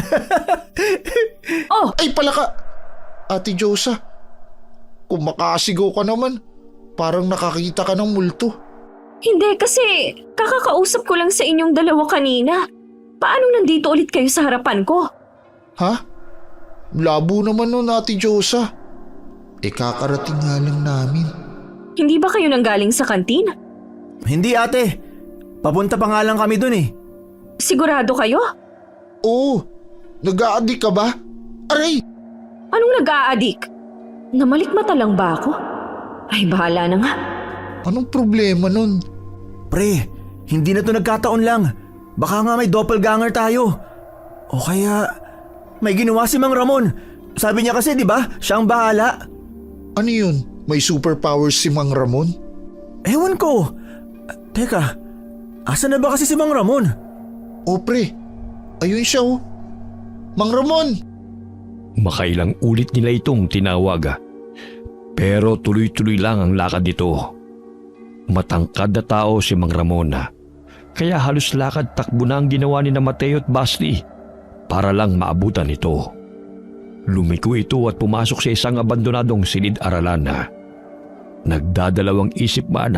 Oh, Ay pala ka, Ate Josa. Kung makasigaw ka naman, parang nakakita ka ng multo. hindi kasi kakakausap ko lang sa inyong dalawa kanina. Paano nandito ulit kayo sa harapan ko? Ha? Labo naman nun, Ate Josa. Kakarating nga lang namin. Hindi ba kayo nanggaling sa kantin? Hindi ate. Papunta pa nga lang kami dun eh. Sigurado kayo? Oo, nag-a-addict ka ba? Aray! Anong nag-aadik? Namalikmata lang ba ako? Ay, bahala na nga. Anong problema nun? Pre, hindi na to nagkataon lang. Baka nga may doppelganger tayo. O kaya, may ginawa si Mang Ramon. Sabi niya kasi, di ba, siya ang bahala. Ano yun? May superpowers si Mang Ramon? Ewan ko. Teka, asa na ba kasi si Mang Ramon? O pre, ayun siya oh. Mang Ramon! Makailang ulit nila itong tinawag. Pero tuloy-tuloy lang ang lakad nito. Matangkad na tao si Mang Ramon. Kaya halos lakad takbo na ang ginawa ni na Mateo at Basti para lang maabutan ito. Lumiko ito at pumasok sa isang abandonadong silid-aralan. Nagdadalawang isip man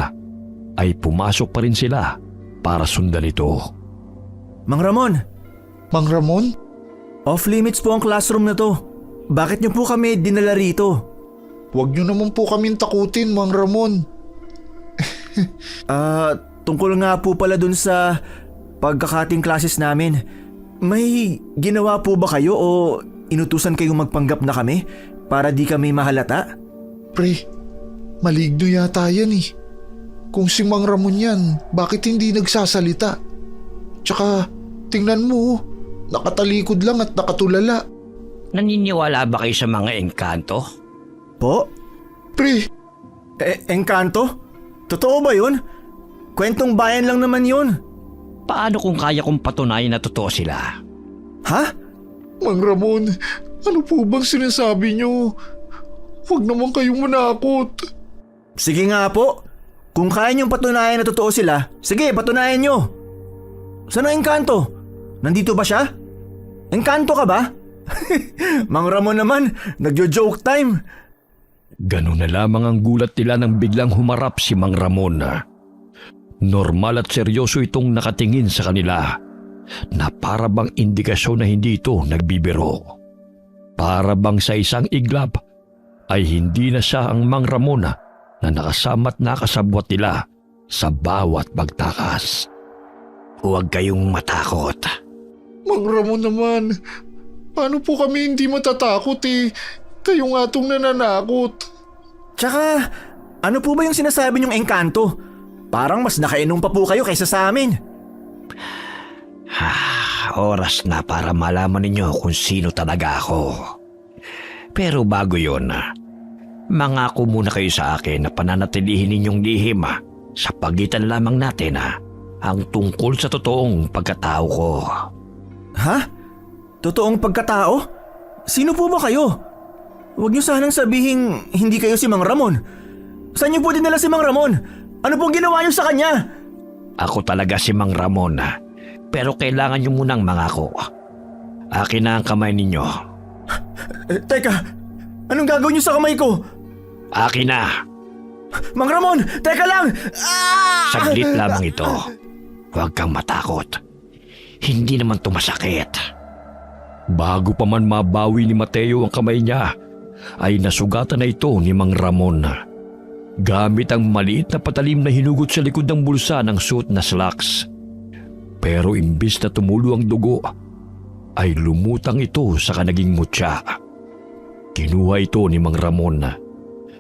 ay pumasok pa rin sila para sundan ito. Mang Ramon, Mang Ramon? off-limits po ang classroom na to. Bakit niyo po kami dinala rito? Huwag niyo naman po kaming takutin, Mang Ramon. Tungkol nga po pala dun sa pagkakating classes namin. May ginawa po ba kayo o inutusan kayong magpanggap na kami para di kami mahalata? Pre, maligno yata yan eh. Kung si Mang Ramon yan, bakit hindi nagsasalita? Tsaka, tingnan mo, nakatalikod lang at nakatulala. Naniniwala ba kayo sa mga engkanto? Po? Pre, Engkanto? Totoo ba yun? Kwentong bayan lang naman yun. Paano kung kaya kong patunayan na totoo sila? Ha? Mang Ramon, ano po bang sinasabi niyo? Huwag naman kayong manakot. Sige nga po. Kung kaya niyong patunayan na totoo sila, sige, patunayan niyo. Saan ang engkanto? Nandito ba siya? Engkanto ka ba? Mang Ramon naman, nagjo-joke time. Ganun na lamang ang gulat nila nang biglang humarap si Mang Ramon. Normal at seryoso itong nakatingin sa kanila na para bang indikasyon na hindi ito nagbibiro. Para bang sa isang iglap ay hindi na siya ang Mang Ramon na nakasama't nakasabwat nila sa bawat pagtakas. Huwag kayong matakot. Mang Ramon naman, paano po kami hindi matatakot eh? Kayo nga tong nananakot. Tsaka, ano po ba yung sinasabi niyong engkanto? Parang mas nakainom pa po kayo kaysa sa amin. Oras na para malaman ninyo kung sino talaga ako. Pero bago yon, mangako muna kayo sa akin na pananatilihin ninyong lihim sa pagitan lamang natin ang tungkol sa totoong pagkatao ko. Ha? Totoong pagkatao? Sino po ba kayo? Huwag niyo sanang sabihin hindi kayo si Mang Ramon. Saan niyo po dinala si Mang Ramon? Ano pong ginawa niyo sa kanya? Ako talaga si Mang Ramon, pero kailangan niyo munang mangako. Akin na ang kamay ninyo. Teka, anong gagawin niyo sa kamay ko? Akin na. Mang Ramon, teka lang! Ah! Saglit lamang ito. Huwag kang matakot. Hindi naman tumasakit. Bago pa man mabawi ni Mateo ang kamay niya, ay nasugatan na ito ni Mang Ramon. Gamit ang maliit na patalim na hinugot sa likod ng bulsa ng suot na slacks. Pero imbis na tumulo ang dugo, ay lumutang ito sa kanaging mutya. Kinuha ito ni Mang Ramon,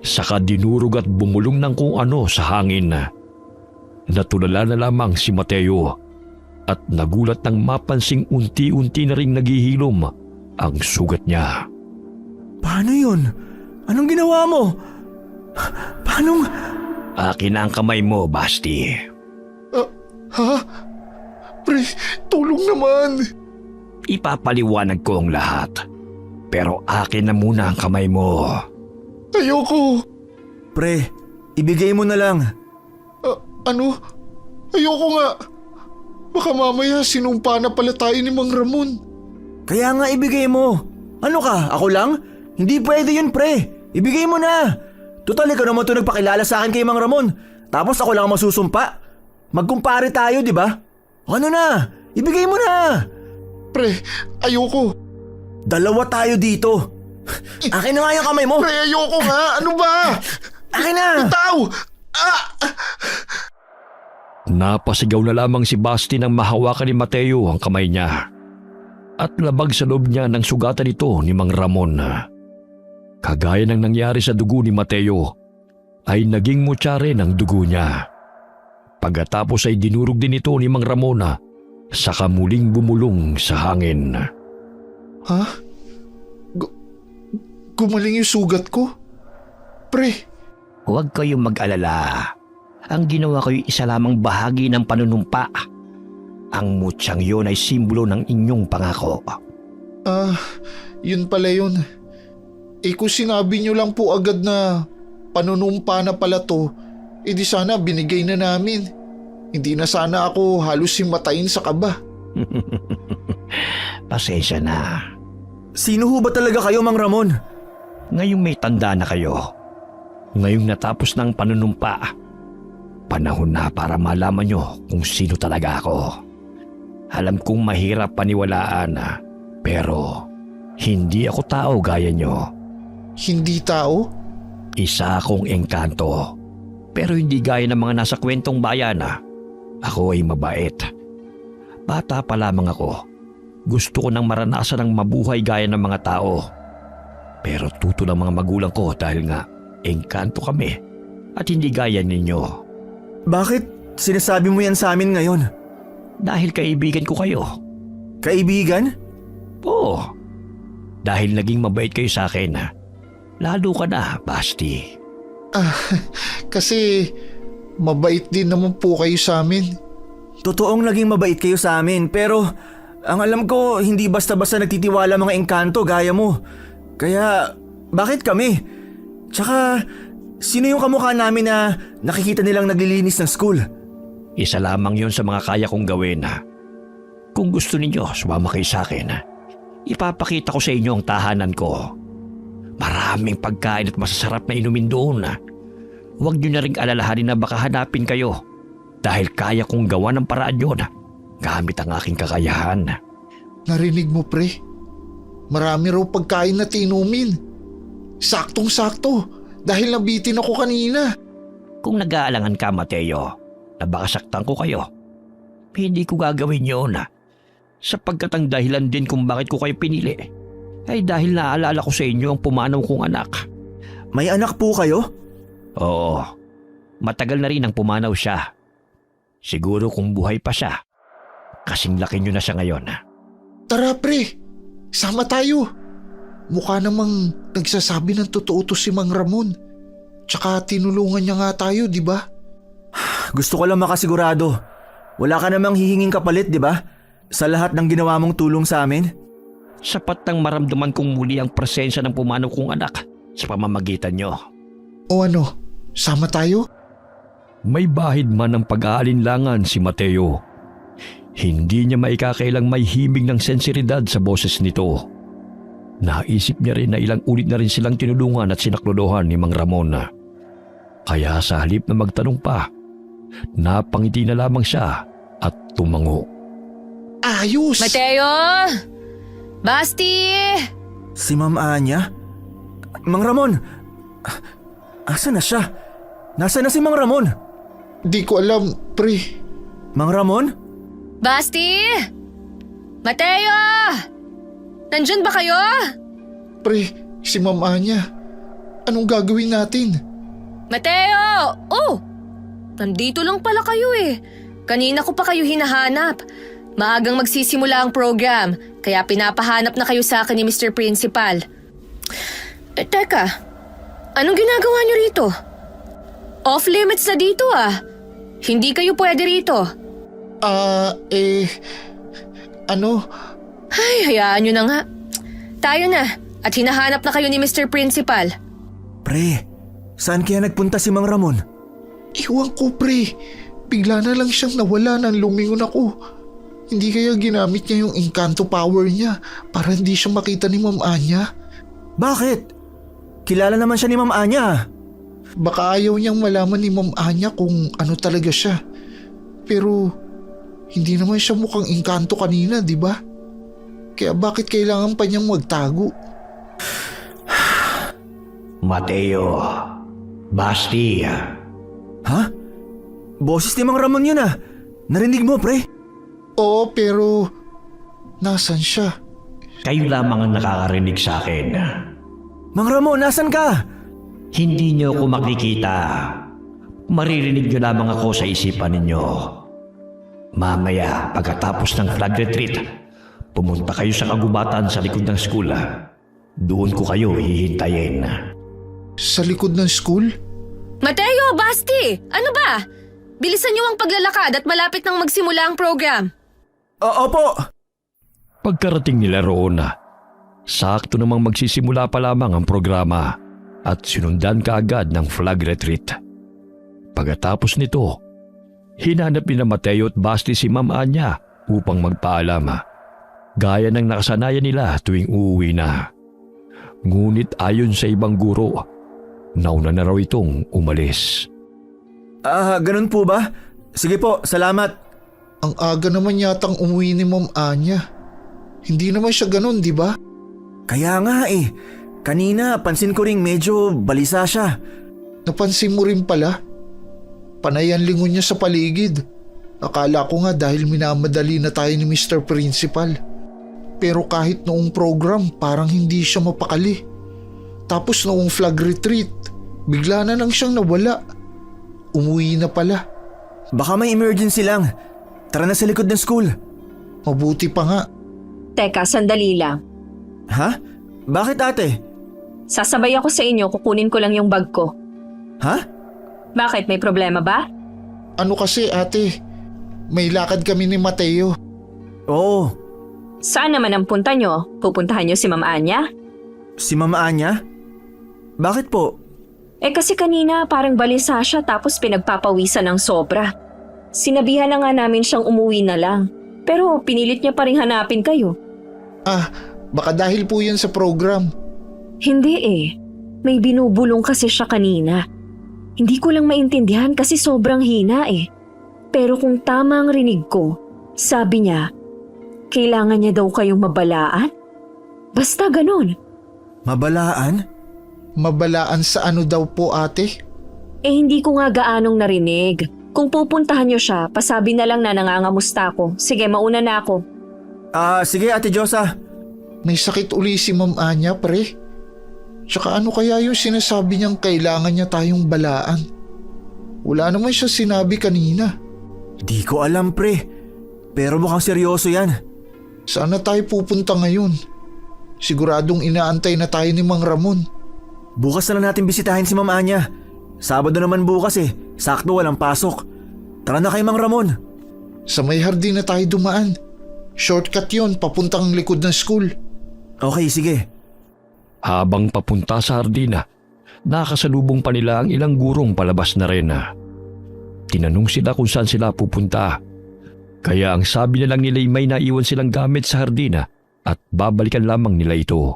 saka dinurog at bumulong ng kung ano sa hangin. Natulala na lamang si Mateo at nagulat nang mapansing unti-unti na ring naghihilom ang sugat niya. Paano yun? Anong ginawa mo? Paano? Akin na ang kamay mo, Basti. Ha? Pre, tulong naman. Ipapaliwanag ko ang lahat. Pero akin na muna ang kamay mo. Ayoko. Pre, ibigay mo na lang. Ano? Ayoko nga. Baka mamaya sinumpa na pala tayo ni Mang Ramon. Kaya nga ibigay mo. Ano ka, ako lang? Hindi pwede yun, pre. Ibigay mo na. Total, ikaw naman ito nagpakilala sa akin kay Mang Ramon. Tapos ako lang ang masusumpa. Magkumpare tayo, di ba? Ano na? Ibigay mo na. Pre, ayoko. Dalawa tayo dito. Akin na nga yung kamay mo. Pre, ayoko nga. Ano ba? Akin na. Bitaw! Napasigaw na lamang si Basti nang mahawakan ni Mateo ang kamay niya. At labag sa loob niya ng sugatan ito ni Mang Ramon. Kagaya ng nangyari sa dugo ni Mateo, ay naging mutya rin ang dugo niya. Pagkatapos ay dinurog din ito ni Mang Ramon, saka muling bumulong sa hangin. Ha? Gumaling yung sugat ko? Pre, Huwag kayong mag-alala. Ang ginawa ko'y isa lamang bahagi ng panunumpa. Ang mutyang yun ay simbolo ng inyong pangako. yun pala yun. Kung sinabi nyo lang po agad na panunumpa na pala to, di sana binigay na namin. Hindi na sana ako halos himatayin sa kaba. Pasensya na. Sino ho ba talaga kayo, Mang Ramon? Ngayong may tanda na kayo. Ngayong natapos ng panunumpa. Panahon na para malaman nyo kung sino talaga ako. Alam kong mahirap paniwalaan, pero hindi ako tao gaya nyo. Hindi tao? Isa akong engkanto. Pero hindi gaya ng mga nasa kwentong bayan. Ako ay mabait. Bata pa lamang ako. Gusto ko nang maranasan ng mabuhay gaya ng mga tao. Pero tuto ng mga magulang ko dahil nga engkanto kami at hindi gaya ninyo. Bakit sinasabi mo yan sa amin ngayon? Dahil kaibigan ko kayo. Kaibigan? Oo. Dahil naging mabait kayo sa akin. Lalo ka na, Basti. Kasi mabait din naman po kayo sa amin. Totoong naging mabait kayo sa amin, pero ang alam ko hindi basta-basta nagtitiwala mga engkanto gaya mo. Kaya bakit kami? Tsaka sino yung kamukha namin na nakikita nilang naglilinis ng school? Isa lamang yon sa mga kaya kong gawin. Kung gusto ninyo, sumama kayo sa akin. Ipapakita ko sa inyo ang tahanan ko. Maraming pagkain at masasarap na inumin doon. Huwag nyo na rin alalahanin na baka hanapin kayo dahil kaya kong gawa ng paraan yun gamit ang aking kakayahan. Narinig mo, pre? Marami raw pagkain na tinumin. Saktong-sakto dahil nabitin ako kanina. Kung nag-aalangan ka, Mateo, na baka saktan ko kayo, hindi ko gagawin yun. Sapagkat ang dahilan din kung bakit ko kayo pinili ay dahil naalala ko sa inyo ang pumanaw kong anak. May anak po kayo? Oo, matagal na rin ang pumanaw siya. Siguro kung buhay pa siya, kasing laki nyo na siya ngayon. Tara, pre. Sama tayo. Mukha namang nagsasabi ng totoo to si Mang Ramon. Tsaka tinulungan niya nga tayo, di ba? Gusto ko lang makasigurado. Wala ka namang hihinging kapalit, di ba? Sa lahat ng ginawa mong tulong sa amin? Sapat nang maramdaman kong muli ang presensya ng pumanaw kong anak sa pamamagitan nyo. O ano, sama tayo? May bahid man ng pag-aalinlangan si Mateo. Hindi niya maikakailang may himig ng sensiridad sa boses nito. Naisip niya rin na ilang ulit na rin silang tinulungan at sinaklodohan ni Mang Ramon. Kaya sa halip na magtanong pa, napangiti na lamang siya at tumango. Ayos! Mateo! Basti! Si Ma'am Anya? Mang Ramon! Asa na siya? Nasaan na si Mang Ramon? Di ko alam, pre. Mang Ramon? Basti! Mateo! Nandyan ba kayo? Pre, si Ma'am Anya. Anong gagawin natin? Mateo! Oh! Nandito lang pala kayo eh. Kanina ko pa kayo hinahanap. Maagang magsisimula ang program, kaya pinapahanap na kayo sa akin ni Mr. Principal. Teka, anong ginagawa niyo rito? Off limits na dito ah. Hindi kayo pwede rito. Ano? Ay, hayaan niyo na nga. Tayo na, at hinahanap na kayo ni Mr. Principal. Pre, saan kaya nagpunta si Mang Ramon? Iwan ko, pre. Bigla na lang siyang nawala nang lumingon ako. Hindi kaya ginamit niya yung Encanto power niya para hindi siya makita ni Ma'am Anya? Bakit? Kilala naman siya ni Ma'am Anya. Baka ayaw niyang malaman ni Ma'am Anya kung ano talaga siya. Pero hindi naman siya mukhang Encanto kanina, di ba? Kaya bakit kailangan pa niyang magtago? Mateo, Basti, Ha? Boses ni Mang Ramon yun ah. Narinig mo, pre? Oo, pero nasan siya? kayo lamang ang nakakarinig sa akin. Mang Ramon, nasan ka? Hindi niyo ako makikita. Maririnig niyo lamang ako sa isipan ninyo. Mamaya, pagkatapos ng flag retreat, pumunta kayo sa kagubatan sa likod ng school. Doon ko kayo hihintayin. Sa likod ng school? Mateo, Basti! Ano ba? Bilisan niyo ang paglalakad at malapit nang magsimula ang program. Opo! Pagkarating nila roon, sakto namang magsisimula pa lamang ang programa at sinundan kaagad ng flag retreat. Pagkatapos nito, hinanap ni Mateo at Basti si Ma'am Anya upang magpaalam. Gaya ng nakasanayan nila tuwing uuwi na. Ngunit ayon sa ibang guro, nauna na raw itong umalis. Ganun po ba? Sige po, salamat. Ang aga naman yatang umuwi ni Ma'am Anya. Hindi naman siya ganun, di ba? Kaya nga eh. Kanina, pansin ko ring medyo balisa siya. Napansin mo rin pala? Panay ang lingon niya sa paligid. Akala ko nga dahil minamadali na tayo ni Mr. Principal. Pero kahit noong program, parang hindi siya mapakali. Tapos noong flag retreat, bigla na lang siyang nawala. Umuwi na pala. Baka may emergency lang. Tara na sa likod ng school. Mabuti pa nga. Teka, sandali lang. Ha? Bakit ate? Sasabay ako sa inyo, kukunin ko lang yung bag ko. Ha? Bakit, may problema ba? Ano kasi ate, may lakad kami ni Mateo. Oo. Saan naman ang punta nyo? Pupuntahan nyo si Ma'am Anya? Si Mama Anya? Bakit po? Kasi kanina parang balisa siya tapos pinagpapawisan ng sobra. Sinabihan na nga namin siyang umuwi na lang. Pero pinilit niya pa rin hanapin kayo. Baka dahil po yun sa program. Hindi eh. May binubulong kasi siya kanina. Hindi ko lang maintindihan kasi sobrang hina eh. Pero kung tama ang rinig ko, sabi niya, kailangan niya daw kayong mabalaan? Basta ganon. Mabalaan? Mabalaan sa ano daw po ate? Hindi ko nga gaanong narinig. Kung pupuntahan niyo siya, pasabi na lang na nangangamusta ako. Sige, mauna na ako. Sige Ate Josa. May sakit uli si Ma'am Anya, pre. Tsaka ano kaya yung sinasabi niyang kailangan niya tayong balaan? Wala naman siya sinabi kanina. Di ko alam pre. Pero mukhang seryoso yan. Saan na tayo pupunta ngayon? Siguradong inaantay na tayo ni Mang Ramon. Bukas na lang natin bisitahin si Ma'am Anya. Sabado naman bukas eh. Sakto walang pasok. Tara na kay Mang Ramon. Sa may hardin na tayo dumaan. Shortcut yon papuntang likod ng school. Okay, sige. Habang papunta sa hardina, nakasalubong pa nila ang ilang gurong palabas na rin. Tinanong sila kung saan sila pupunta. Kaya ang sabi na lang nila ay may naiwan silang gamit sa hardina at babalikan lamang nila ito.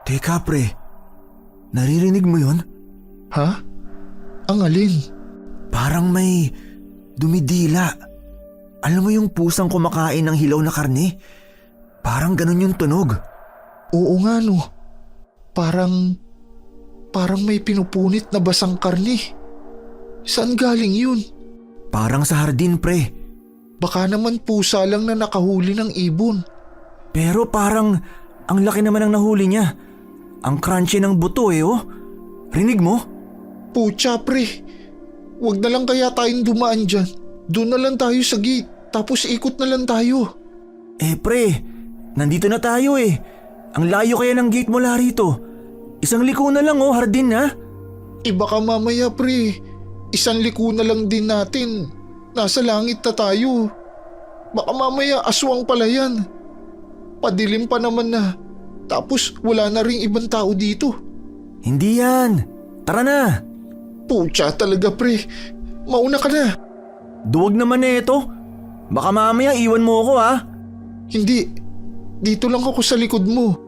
Teka pre, naririnig mo yun? Ha? Ang alin? Parang may dumidila. Alam mo yung pusang kumakain ng hilaw na karne? Parang ganun yung tunog. Oo nga no. Parang may pinupunit na basang karne. Saan galing yun? Parang sa hardin pre. Baka naman pusa lang na nakahuli ng ibon. Pero parang ang laki naman ng nahuli niya. Ang crunchy ng buto oh. Rinig mo? Pucha pre, wag na lang kaya tayong dumaan dyan. Doon na lang tayo sa gate, tapos ikot na lang tayo. Pre, nandito na tayo Ang layo kaya ng gate mula rito. Isang liko na lang hardin ha. Baka mamaya pre, isang liko na lang din natin. Nasa langit na tayo. Baka mamaya aswang pala yan. Padilim pa naman na. Tapos wala na ring ibang tao dito. Hindi yan. Tara na. Pucha talaga pre, mauna ka na. Duwag naman ito. Baka mamaya iwan mo ako ha. Hindi, dito lang ako sa likod mo.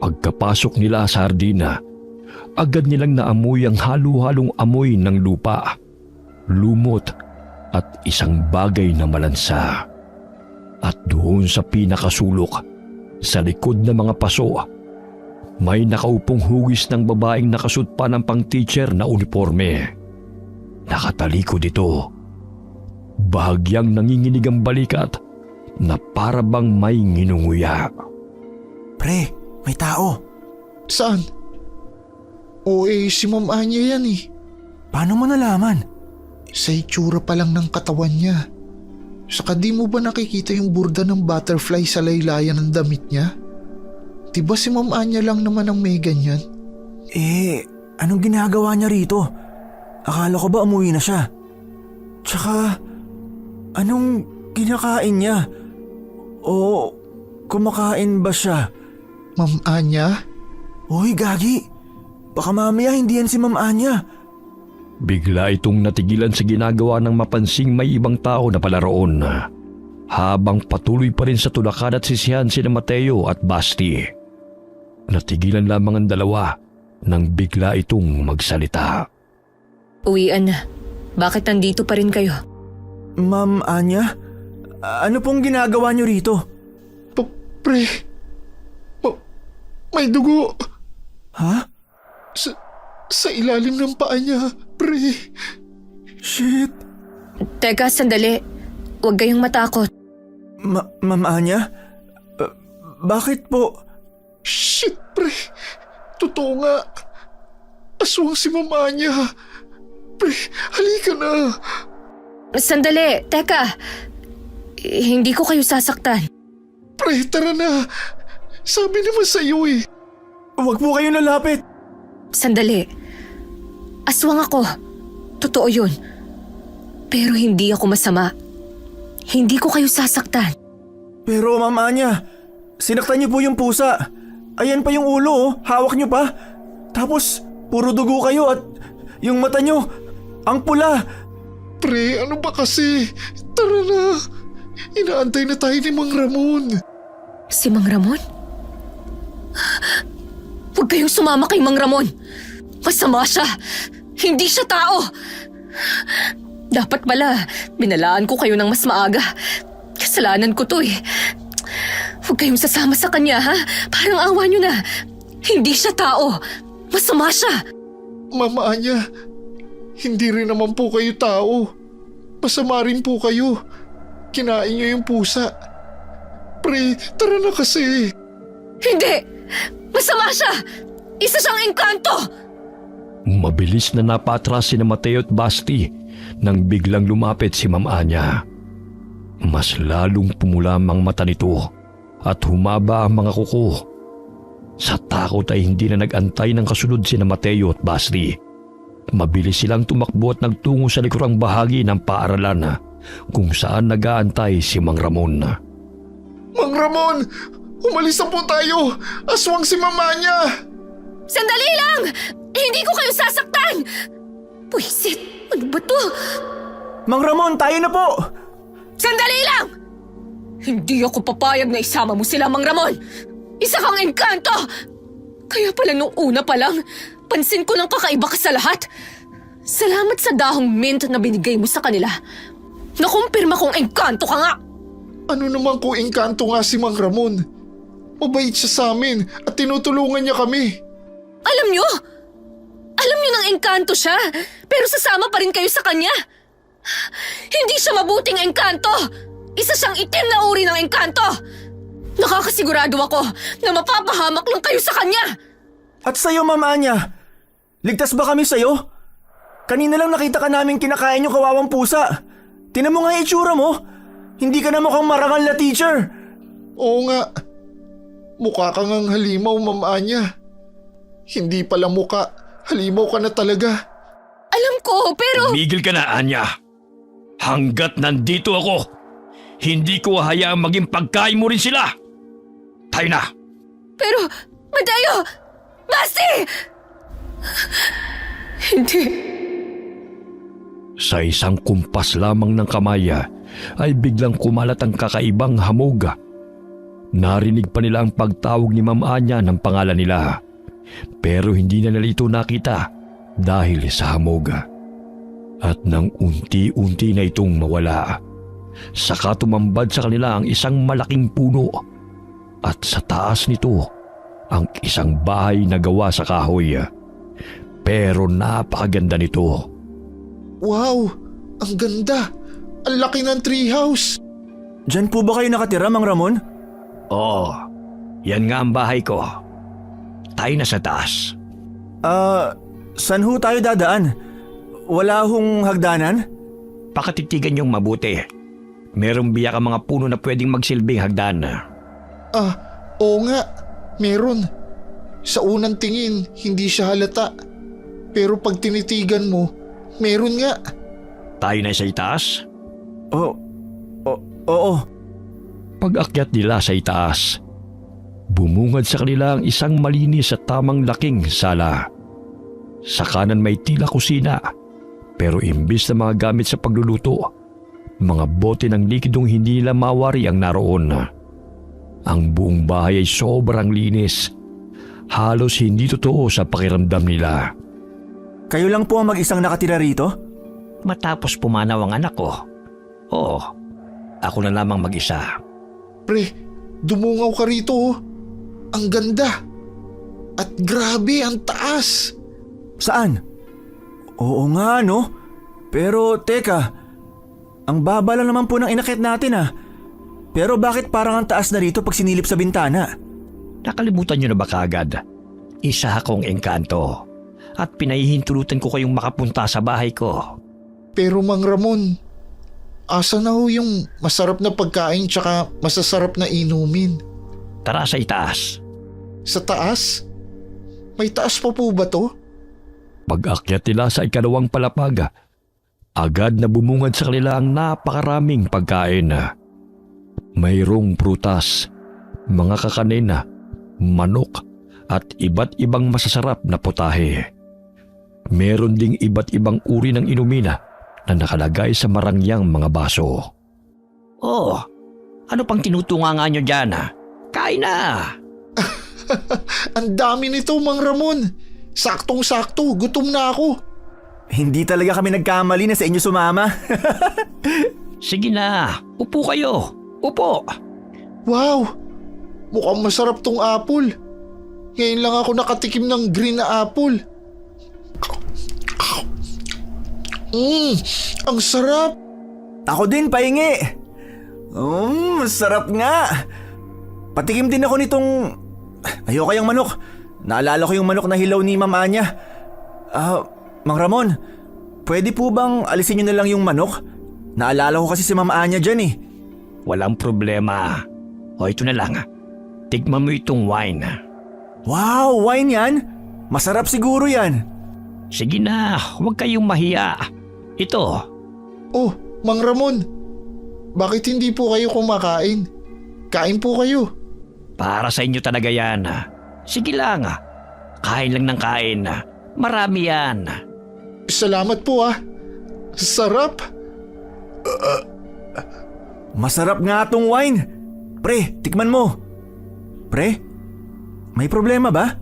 Pagkapasok nila sa hardina, agad nilang naamoy ang halo-halong amoy ng lupa, lumot at isang bagay na malansa. At doon sa pinakasulok, sa likod ng mga paso, may nakaupong hugis ng babaeng nakasuot pa ng pang-teacher na uniforme. Nakatalikod ito. Bahagyang nanginginig ang balikat na para bang may nginunguya. Pre, may tao. Saan? Si Ma'am Anya yan Paano mo nalaman? Sa itsura pa lang ng katawan niya. Saka di mo ba nakikita yung burda ng butterfly sa laylayan ng damit niya? Diba si Ma'am Anya lang naman ang may ganyan? Anong ginagawa niya rito? Akala ko ba umuwi na siya? Tsaka, anong kinakain niya? O kumakain ba siya? Ma'am Anya? Hoy, gagi! Baka mamaya hindi yan si Ma'am Anya. Bigla itong natigilan sa ginagawa ng mapansing may ibang tao na palaroon. Habang patuloy pa rin sa tulakan at sisihan sina Mateo at Basti. Natigilan lamang ang dalawa nang bigla itong magsalita. Uwian na. Bakit nandito pa rin kayo? Ma'am Anya? Ano pong ginagawa niyo rito? Pre, may dugo Ha? sa ilalim ng paa niya, pre. Shit! Teka, sandali. Huwag kayong matakot. Ma'am Anya? Bakit po? Shit, pre. Totoo nga. Aswang si Ma'am Anya. Pre, halika na. Sandali, teka. Hindi ko kayo sasaktan. Pre, tara na. Sabi naman sa'yo Huwag po kayo lalapit! Sandali. Aswang ako. Totoo yun. Pero hindi ako masama. Hindi ko kayo sasaktan. Pero Ma'am Anya, sinaktan niyo po yung pusa. Ayan pa yung ulo hawak niyo pa. Tapos puro dugo kayo at yung mata niyo, ang pula. Pre, ano ba kasi? Tara na. Inaantay na tayo ni Mang Ramon. Si Mang Ramon? Huwag kayong sumama kay Mang Ramon. Masama siya. Hindi siya tao. Dapat pala, binalaan ko kayo ng mas maaga. Kasalanan ko to Huwag kayong sasama sa kanya, ha? Parang awa nyo na. Hindi siya tao. Masama siya. Mama Anya, hindi rin naman po kayo tao. Masama rin po kayo. Kinain niyo yung pusa. Pre, tara na kasi. Hindi! Masama siya! Isa siyang engkanto! Mabilis na napatras sina Mateo at Basti nang biglang lumapit si Ma'am Anya. Mas lalong pumulam ang mata nito at humaba ang mga kuko. Sa takot ay hindi na nag-antay ng kasunod sina Mateo at Basti. Mabilis silang tumakbo at nagtungo sa likurang bahagi ng paaralan kung saan nag-aantay si Mang Ramon. Mang Ramon! Umalis na po tayo! Aswang si Mama niya! Sandali lang! Hindi ko kayo sasaktan! Pwisit! Ano ba to? Mang Ramon, tayo na po! Sandali lang! Hindi ako papayag na isama mo sila, Mang Ramon! Isa kang engkanto! Kaya pala nung una pa lang, pansin ko ng kakaiba ka sa lahat. Salamat sa dahong mint na binigay mo sa kanila. Nakumpirma kong engkanto ka nga! Ano naman kung engkanto nga si Mang Ramon? Mabait siya sa amin at tinutulungan niya kami. Alam nyo ng engkanto siya, pero sasama pa rin kayo sa kanya. Hindi siya mabuting engkanto. Isa siyang itim na uri ng engkanto. Nakakasigurado ako na mapapahamak lang kayo sa kanya. At sa'yo, Ma'am Anya, ligtas ba kami sa'yo? Kanina lang nakita ka namin kinakain yung kawawang pusa. Tinan mo nga yung itsura mo. Hindi ka na mukhang marangal na teacher. Oo nga. Mukha kang ang halimaw, Ma'am Anya. Hindi pala mukha. Halimaw ka na talaga. Alam ko, pero... Tumigil ka na, Anya. Hanggat nandito ako, hindi ko hayaang maging pagkain mo rin sila. Tayo na. Pero, Mateo! Basti! Hindi. Sa isang kumpas lamang ng kamay ay biglang kumalat ang kakaibang hamog. Narinig pa nila ang pagtawag ni Ma'am Anya ng pangalan nila. Pero hindi na nila ito nakita dahil sa hamog. At nang unti-unti na itong mawala, saka tumambad sa kanila ang isang malaking puno. At sa taas nito, ang isang bahay na gawa sa kahoy. Pero napakaganda nito. Wow! Ang ganda! Ang laki ng treehouse! Diyan po ba kayo nakatira, Mang Ramon? Oo, yan nga ang bahay ko. Tayo na sa taas. Saan ho tayo dadaan? Wala hong hagdanan? Pakatitigan niyong mabuti. Merong biyak ang mga puno na pwedeng magsilbing hagdan. Oo nga. Meron. Sa unang tingin, hindi siya halata. Pero pag tinitigan mo, meron nga. Tayo na sa itaas? Oo. Pag-akyat nila sa itaas, bumungad sa kanila ang isang malinis at tamang laking sala. Sa kanan may tila kusina, pero imbis na mga gamit sa pagluluto, mga bote ng likidong hindi nila mawari ang naroon. Ang buong bahay ay sobrang linis. Halos hindi totoo sa pakiramdam nila. Kayo lang po ang mag-isang nakatira rito? Matapos pumanaw ang anak ko. Oo, ako na lamang mag-isa. Pre, dumungaw ka rito oh. Ang ganda. At grabe, ang taas. Saan? Oo nga, no? Pero teka, ang baba lang naman po ng inakit natin ah. Pero bakit parang ang taas na rito pag sinilip sa bintana? Nakalimutan niyo na ba kaagad? Isa akong engkanto at pinahihintulutan ko kayong makapunta sa bahay ko. Pero Mang Ramon, asa na ho yung masarap na pagkain tsaka masasarap na inumin? Tara sa itaas. Sa taas? May taas pa po ba to? Pag-akyat nila sa ikalawang palapag, agad na bumungad sa kanila ang napakaraming pagkain. Mayroong prutas, mga kakanin, manok at iba't ibang masasarap na putahe. Meron ding iba't ibang uri ng inumin na nakalagay sa marangyang mga baso. Oh, ano pang tinutunganga nyo dyan? Kain na! Ang dami nito, Mang Ramon. Saktong-sakto, gutom na ako. Hindi talaga kami nagkamali na sa inyo sumama. Sige na, upo kayo. Upo. Wow! Mukhang masarap tong apple. Ngayon lang ako nakatikim ng green na apple. Ang sarap! Ako din, pahingi. Masarap nga. Patikim din ako nitong... Ayoko yung manok. Naalala ko yung manok na hilaw ni Ma'am Anya. Mang Ramon, pwede po bang alisin nyo na lang yung manok? Naalala ko kasi si Ma'am Anya dyan eh. Walang problema. O ito na lang. Tikman mo itong wine. Wow, wine yan? Masarap siguro yan. Sige na, huwag kayong mahiya. Ito. Oh, Mang Ramon. Bakit hindi po kayo kumakain? Kain po kayo. Para sa inyo talaga yan. Sige lang. Kain lang ng kain. Marami yan. Salamat po Sarap. Masarap nga tong wine. Pre, tikman mo. Pre, may problema ba?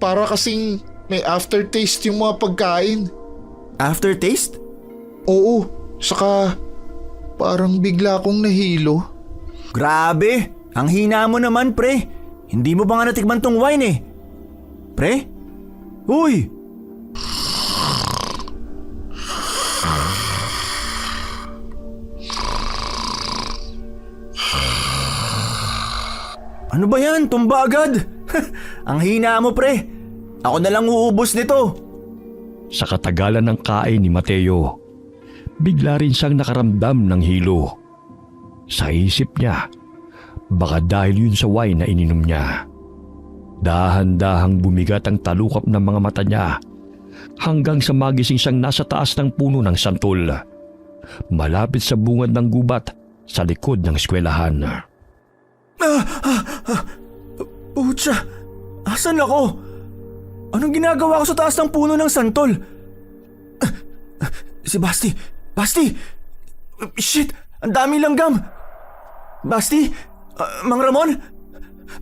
Para kasing may aftertaste yung mga pagkain. Aftertaste? Oo, saka parang bigla akong nahilo. Grabe, ang hina mo naman pre. Hindi mo ba nga natikman tong wine eh? Pre? Uy! Ano ba yan? Tumba agad! Ang hina mo pre. Ako na lang uubos nito. Sa katagalan ng kain ni Mateo, bigla rin siyang nakaramdam ng hilo. Sa isip niya, baka dahil yun sa wine na ininom niya. Dahan-dahang bumigat ang talukap ng mga mata niya hanggang sa magising siyang nasa taas ng puno ng santol, malapit sa bungad ng gubat sa likod ng eskwelahan. Pucha, asan ako? Anong ginagawa ko sa taas ng puno ng santol? Si Basti! Basti! Shit! Ang daming langgam! Basti? Mang Ramon?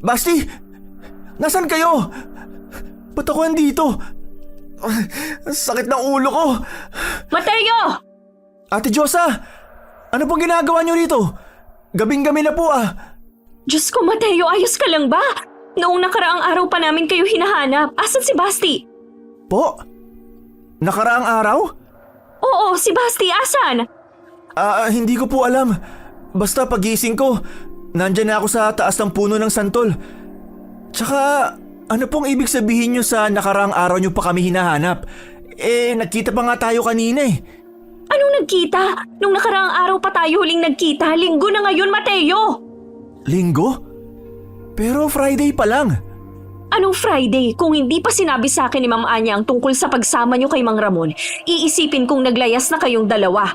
Basti? Nasaan kayo? Ba't ako andito? Ang sakit ng ulo ko! Mateo! Ate Josa! Ano pong ginagawa niyo rito? Gabing-gabi na po Diyos ko, Mateo, ayos ka lang ba? Noong nakaraang araw pa namin kayo hinahanap. Asan si Basti? Po? Nakaraang araw? Oo, si Basti, asan? Hindi ko po alam. Basta pagising ko, nandyan na ako sa taas ng puno ng santol. Tsaka, ano pong ibig sabihin nyo sa nakaraang araw nyo pa kami hinahanap? Nagkita pa nga tayo kanina eh. Anong nagkita? Nung nakaraang araw pa tayo huling nagkita, linggo na ngayon, Mateo! Linggo? Pero Friday pa lang. Anong Friday? Kung hindi pa sinabi sa akin ni Ma'am Anya ang tungkol sa pagsama niyo kay Mang Ramon, iisipin kong naglayas na kayong dalawa.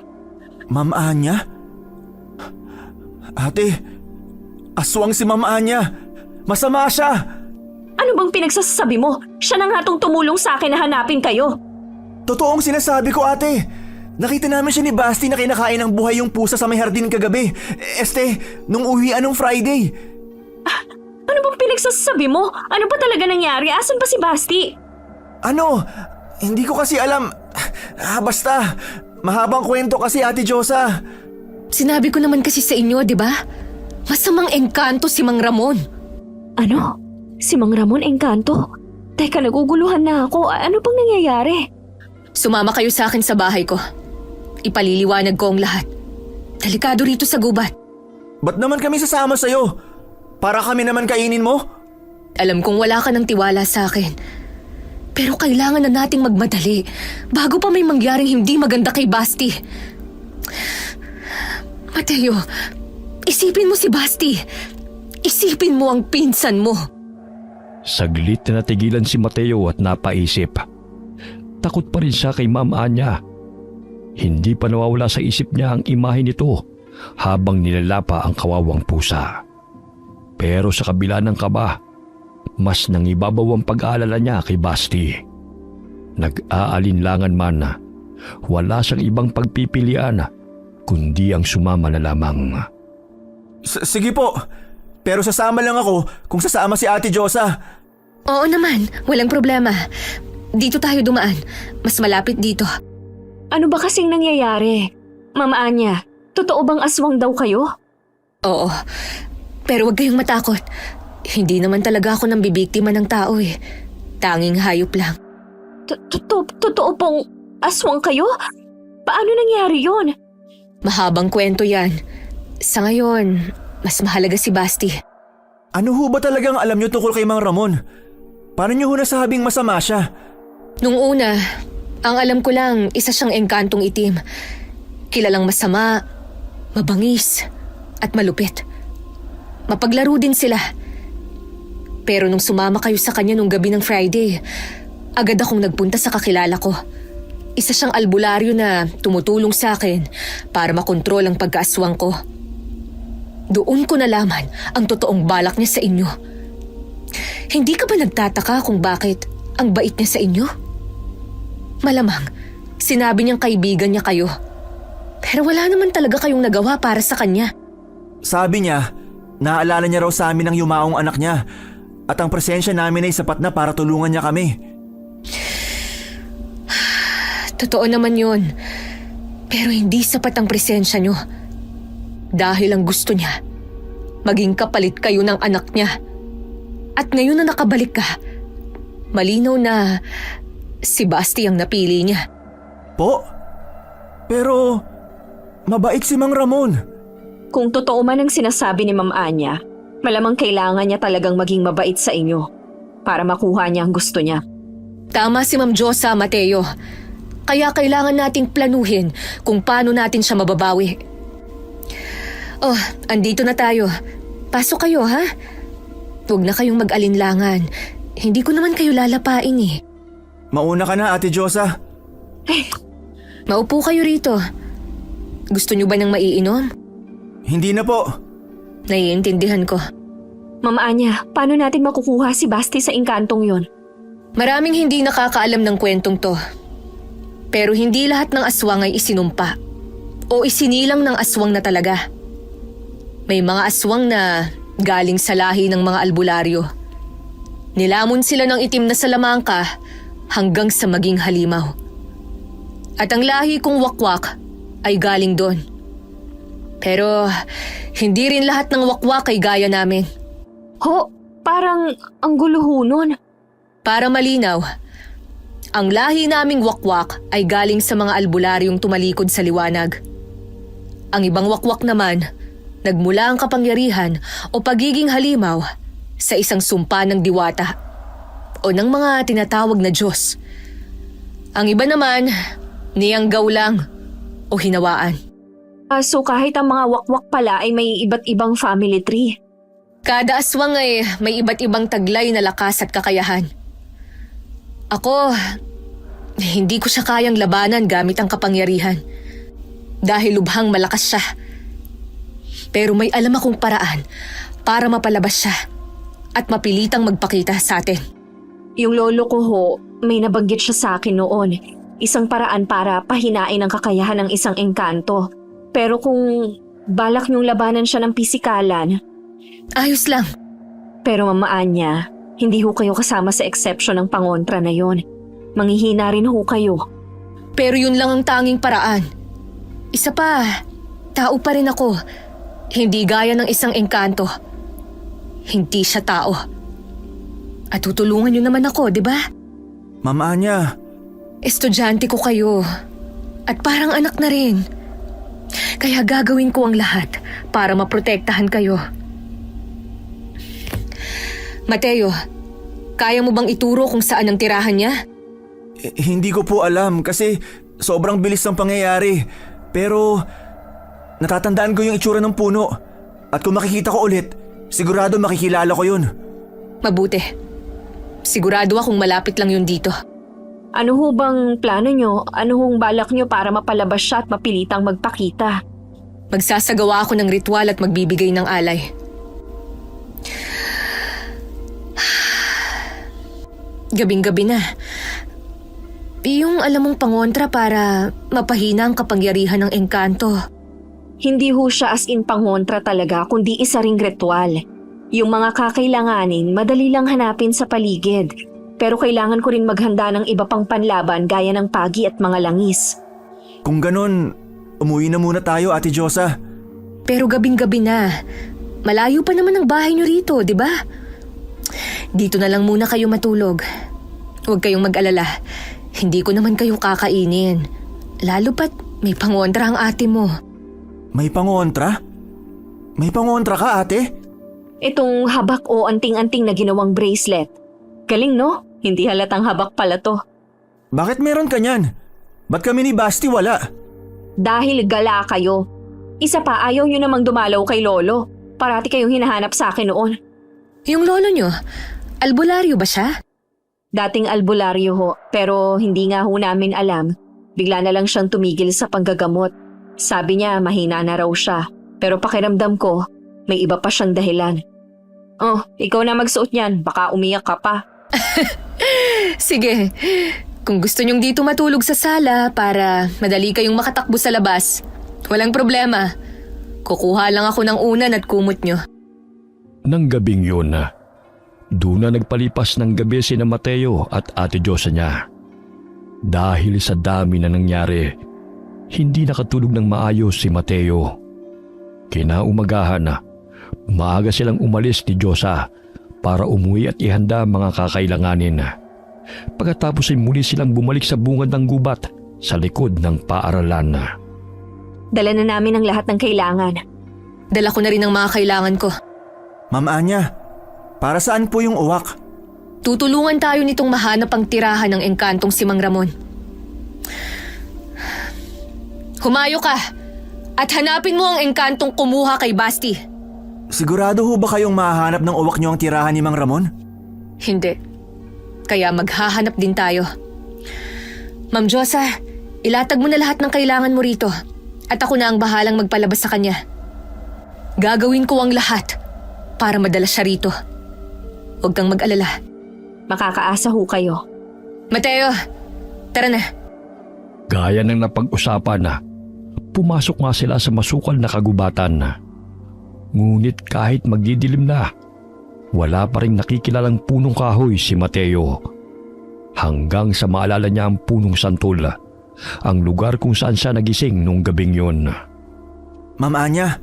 Ma'am Anya? Ate, aswang si Ma'am Anya. Masama siya. Ano bang pinagsasabi mo? Siya na nga tong tumulong sa akin na hanapin kayo. Totoong sinasabi ko, ate. Nakita namin siya ni Basti na kinakain ng buhay yung pusa sa may hardin kagabi. Nung uwian ng Friday. Ano bang pinagsasabi mo? Ano ba talaga nangyari? Asan pa si Basti? Ano? Hindi ko kasi alam. Basta. Mahabang kwento kasi, Ate Josa. Sinabi ko naman kasi sa inyo, di ba? Masamang engkanto si Mang Ramon. Ano? Si Mang Ramon engkanto? Teka, naguguluhan na ako. Ano bang nangyayari? Sumama kayo sa akin sa bahay ko. Ipaliliwanag ko ang lahat. Delikado rito sa gubat. Ba't naman kami sasama sa'yo? Para kami naman kainin mo? Alam kong wala ka ng tiwala sa akin. Pero kailangan na nating magmadali bago pa may mangyaring hindi maganda kay Basti. Mateo, isipin mo si Basti. Isipin mo ang pinsan mo. Saglit na natigilan si Mateo at napaisip. Takot pa rin siya kay Ma'am Anya. Hindi pa nawawala sa isip niya ang imahe nito habang nilalapa ang kawawang pusa. Pero sa kabila ng kaba, mas nangibabaw ang pag-aalala niya kay Basti. Nag-aalinlangan man, wala siyang ibang pagpipilian kundi ang sumama na lamang. Sige po, pero sasama lang ako kung sasama si Ate Josa. Oo naman, walang problema. Dito tayo dumaan. Mas malapit dito. Ano ba kasing nangyayari? Ma'am Anya, totoo bang aswang daw kayo? Oo, pero huwag kayong matakot. Hindi naman talaga ako nang bibiktima ng tao eh. Tanging hayop lang. Totoo pong aswang kayo? Paano nangyari yon? Mahabang kwento yan. Sa ngayon, mas mahalaga si Basti. Ano ho ba talagang alam niyo tungkol kay Mang Ramon? Paano niyo ho nasabing masama siya? Nung una, ang alam ko lang isa siyang engkantong itim. Kilalang masama, mabangis, at malupit. Mapaglaro din sila. Pero nung sumama kayo sa kanya nung gabi ng Friday, agad akong nagpunta sa kakilala ko. Isa siyang albularyo na tumutulong sa akin para makontrol ang pagkaaswang ko. Doon ko nalaman ang totoong balak niya sa inyo. Hindi ka ba nagtataka kung bakit ang bait niya sa inyo? Malamang, sinabi niyang kaibigan niya kayo. Pero wala naman talaga kayong nagawa para sa kanya. Sabi niya, naaalala niya raw sa amin ang yumaong anak niya at ang presensya namin ay sapat na para tulungan niya kami. Totoo naman yun. Pero hindi sapat ang presensya niyo. Dahil ang gusto niya, maging kapalit kayo ng anak niya. At ngayon na nakabalik ka, malinaw na si Basti ang napili niya. Po? Pero mabait si Mang Ramon. Kung totoo man ang sinasabi ni Ma'am Anya, malamang kailangan niya talagang maging mabait sa inyo para makuha niya ang gusto niya. Tama si Ma'am Josa, Mateo. Kaya kailangan nating planuhin kung paano natin siya mababawi. Oh, andito na tayo. Pasok kayo, ha? Huwag na kayong mag-alinlangan. Hindi ko naman kayo lalapain eh. Mauna ka na, Ate Josa. Maupo kayo rito. Gusto niyo ba ng maiinom? Hindi na po. Naiintindihan ko. Ma'am Anya, paano natin makukuha si Basti sa engkantong yon? Maraming hindi nakakaalam ng kwentong to. Pero hindi lahat ng aswang ay isinumpa o isinilang ng aswang na talaga. May mga aswang na galing sa lahi ng mga albularyo. Nilamon sila ng itim na salamangka hanggang sa maging halimaw. At ang lahi kong wakwak ay galing doon. Pero hindi rin lahat ng wakwak ay gaya namin. Ho, parang ang gulo ho nun. Para malinaw, ang lahi naming wakwak ay galing sa mga albularyong tumalikod sa liwanag. Ang ibang wakwak naman, nagmula ang kapangyarihan o pagiging halimaw sa isang sumpa ng diwata o ng mga tinatawag na Diyos. Ang iba naman, niyanggaw lang o hinawaan. So kahit ang mga wakwak pala ay may iba't ibang family tree. Kada aswang ay may iba't ibang taglay na lakas at kakayahan. Ako, hindi ko siya kayang labanan gamit ang kapangyarihan dahil lubhang malakas siya. Pero may alam akong paraan para mapalabas siya at mapilitang magpakita sa atin. Yung lolo ko ho, may nabanggit siya sa akin noon. Isang paraan para pahinain ang kakayahan ng isang engkanto. Pero kung balak niyong labanan siya ng pisikalan... Ayos lang. Pero Mama Anya, hindi ho kayo kasama sa exception ng pangontra na yon. Manghihina rin ho kayo. Pero yun lang ang tanging paraan. Isa pa, tao pa rin ako. Hindi gaya ng isang engkanto. Hindi siya tao. At tutulungan niyo naman ako, di ba? Mama Anya. Estudyante ko kayo. At parang anak na rin. Kaya gagawin ko ang lahat para maprotektahan kayo. Mateo, kaya mo bang ituro kung saan ang tirahan niya? Hindi ko po alam kasi sobrang bilis ng pangyayari. Pero natatandaan ko yung itsura ng puno. At kung makikita ko ulit, sigurado makikilala ko yun. Mabuti. Sigurado akong malapit lang yun dito. Ano ho bang plano nyo? Ano hong balak nyo para mapalabas siya at mapilitang magpakita? Magsasagawa ako ng ritual at magbibigay ng alay. Gabing-gabi na. Yung alam mong pangontra para mapahina ang kapangyarihan ng engkanto. Hindi ho siya as in pangontra talaga kundi isa ring ritual. Yung mga kakailanganin madali lang hanapin sa paligid. Pero kailangan ko rin maghanda ng iba pang panlaban gaya ng pagi at mga langis. Kung ganun, umuwi na muna tayo, Ate Josa. Pero gabing-gabi na. Malayo pa naman ang bahay niyo rito, di ba? Dito na lang muna kayo matulog. Huwag kayong mag-alala. Hindi ko naman kayo kakainin. Lalo pat may pangontra ang ate mo. May pangontra? May pangontra ka, ate? Itong habak o anting-anting na ginawang bracelet. Galing no? Hindi halatang habak pala to. Bakit meron ka niyan? Ba't kami ni Basti wala? Dahil gala kayo. Isa pa, ayaw nyo namang dumalaw kay Lolo. Parati kayong hinahanap sa akin noon. Yung lolo nyo, albularyo ba siya? Dating albularyo ho, pero hindi nga ho namin alam. Bigla na lang siyang tumigil sa panggagamot. Sabi niya mahina na raw siya. Pero pakiramdam ko, May iba pa siyang dahilan. Oh, ikaw na magsuot niyan. Baka umiyak ka pa. Sige, kung gusto nyong dito matulog sa sala para madali kayong makatakbo sa labas, walang problema. Kukuha lang ako ng unan at kumot nyo. Nang gabing yun, doon na nagpalipas ng gabi sina Mateo at Ate Diyosa niya. Dahil sa dami na nangyari, hindi nakatulog ng maayos si Mateo. Kinaumagahan na, maaga silang umalis ni Diyosa para umuwi at ihanda mga kakailanganin. Pagkatapos ay muli silang bumalik sa bungad ng gubat sa likod ng paaralan. Dala na namin ang lahat ng kailangan. Dala ko na rin ang mga kailangan ko. Ma'am Anya, para saan po yung uwak? Tutulungan tayo nitong mahanap ang tirahan ng engkantong si Mang Ramon. Humayo ka at hanapin mo ang engkantong kumuha kay Basti. Sigurado ho ba kayong mahahanap ng uwak niyo ang tirahan ni Mang Ramon? Hindi. Kaya maghahanap din tayo. Ma'am Diyosa, ilatag mo na lahat ng kailangan mo rito at ako na ang bahalang magpalabas sa kanya. Gagawin ko ang lahat para madala siya rito. Huwag kang mag-alala. Makakaasa ho kayo. Mateo, tara na. Gaya ng napag-usapan na, pumasok nga sila sa masukal na kagubatan. Ngunit kahit magdidilim na, wala pa rin nakikilalang punong kahoy si Mateo. Hanggang sa maalala niya ang punong santol, ang lugar kung saan siya nagising nung gabing yun. Ma'am Anya,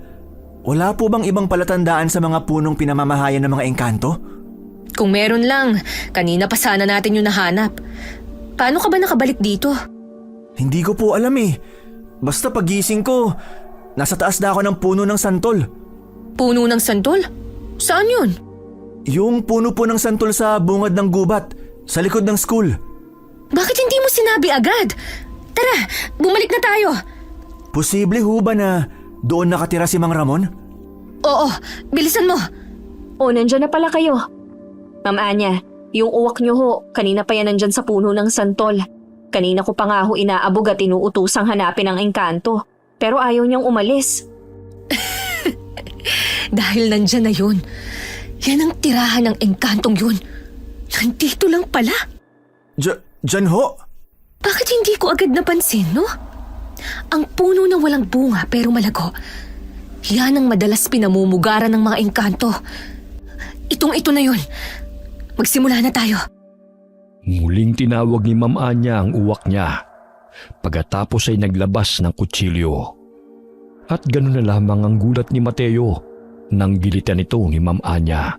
wala po bang ibang palatandaan sa mga punong pinamamahayan ng mga engkanto? Kung meron lang, kanina pa sana natin yung nahanap. Paano ka ba nakabalik dito? Hindi ko po alam eh. Basta pagising ko, nasa taas na ako ng puno ng santol. Puno ng santol? Saan yun? Yung puno po ng santol sa bungad ng gubat, sa likod ng school. Bakit hindi mo sinabi agad? Tara, bumalik na tayo. Posible ho ba na doon nakatira si Mang Ramon? Oo, bilisan mo. O, nandyan na pala kayo. Ma'am Anya, yung uwak niyo ho, kanina pa yan nandyan sa puno ng santol. Kanina ko pa nga ho inaabog at inuutusang hanapin ang engkanto. Pero ayaw niyang umalis. Dahil nandyan na yun. Yan ang tirahan ng engkantong yun. Nandito lang pala. Diyan ho? Bakit hindi ko agad napansin, no? Ang puno na walang bunga pero malago. Yan ang madalas pinamumugaran ng mga engkanto. Itong-ito na yun. Magsimula na tayo. Muling tinawag ni Ma'am Anya ang uwak niya. Pagkatapos ay naglabas ng kutsilyo. At gano'n na lamang ang gulat ni Mateo nang gilitan ito ni Ma'am Anya.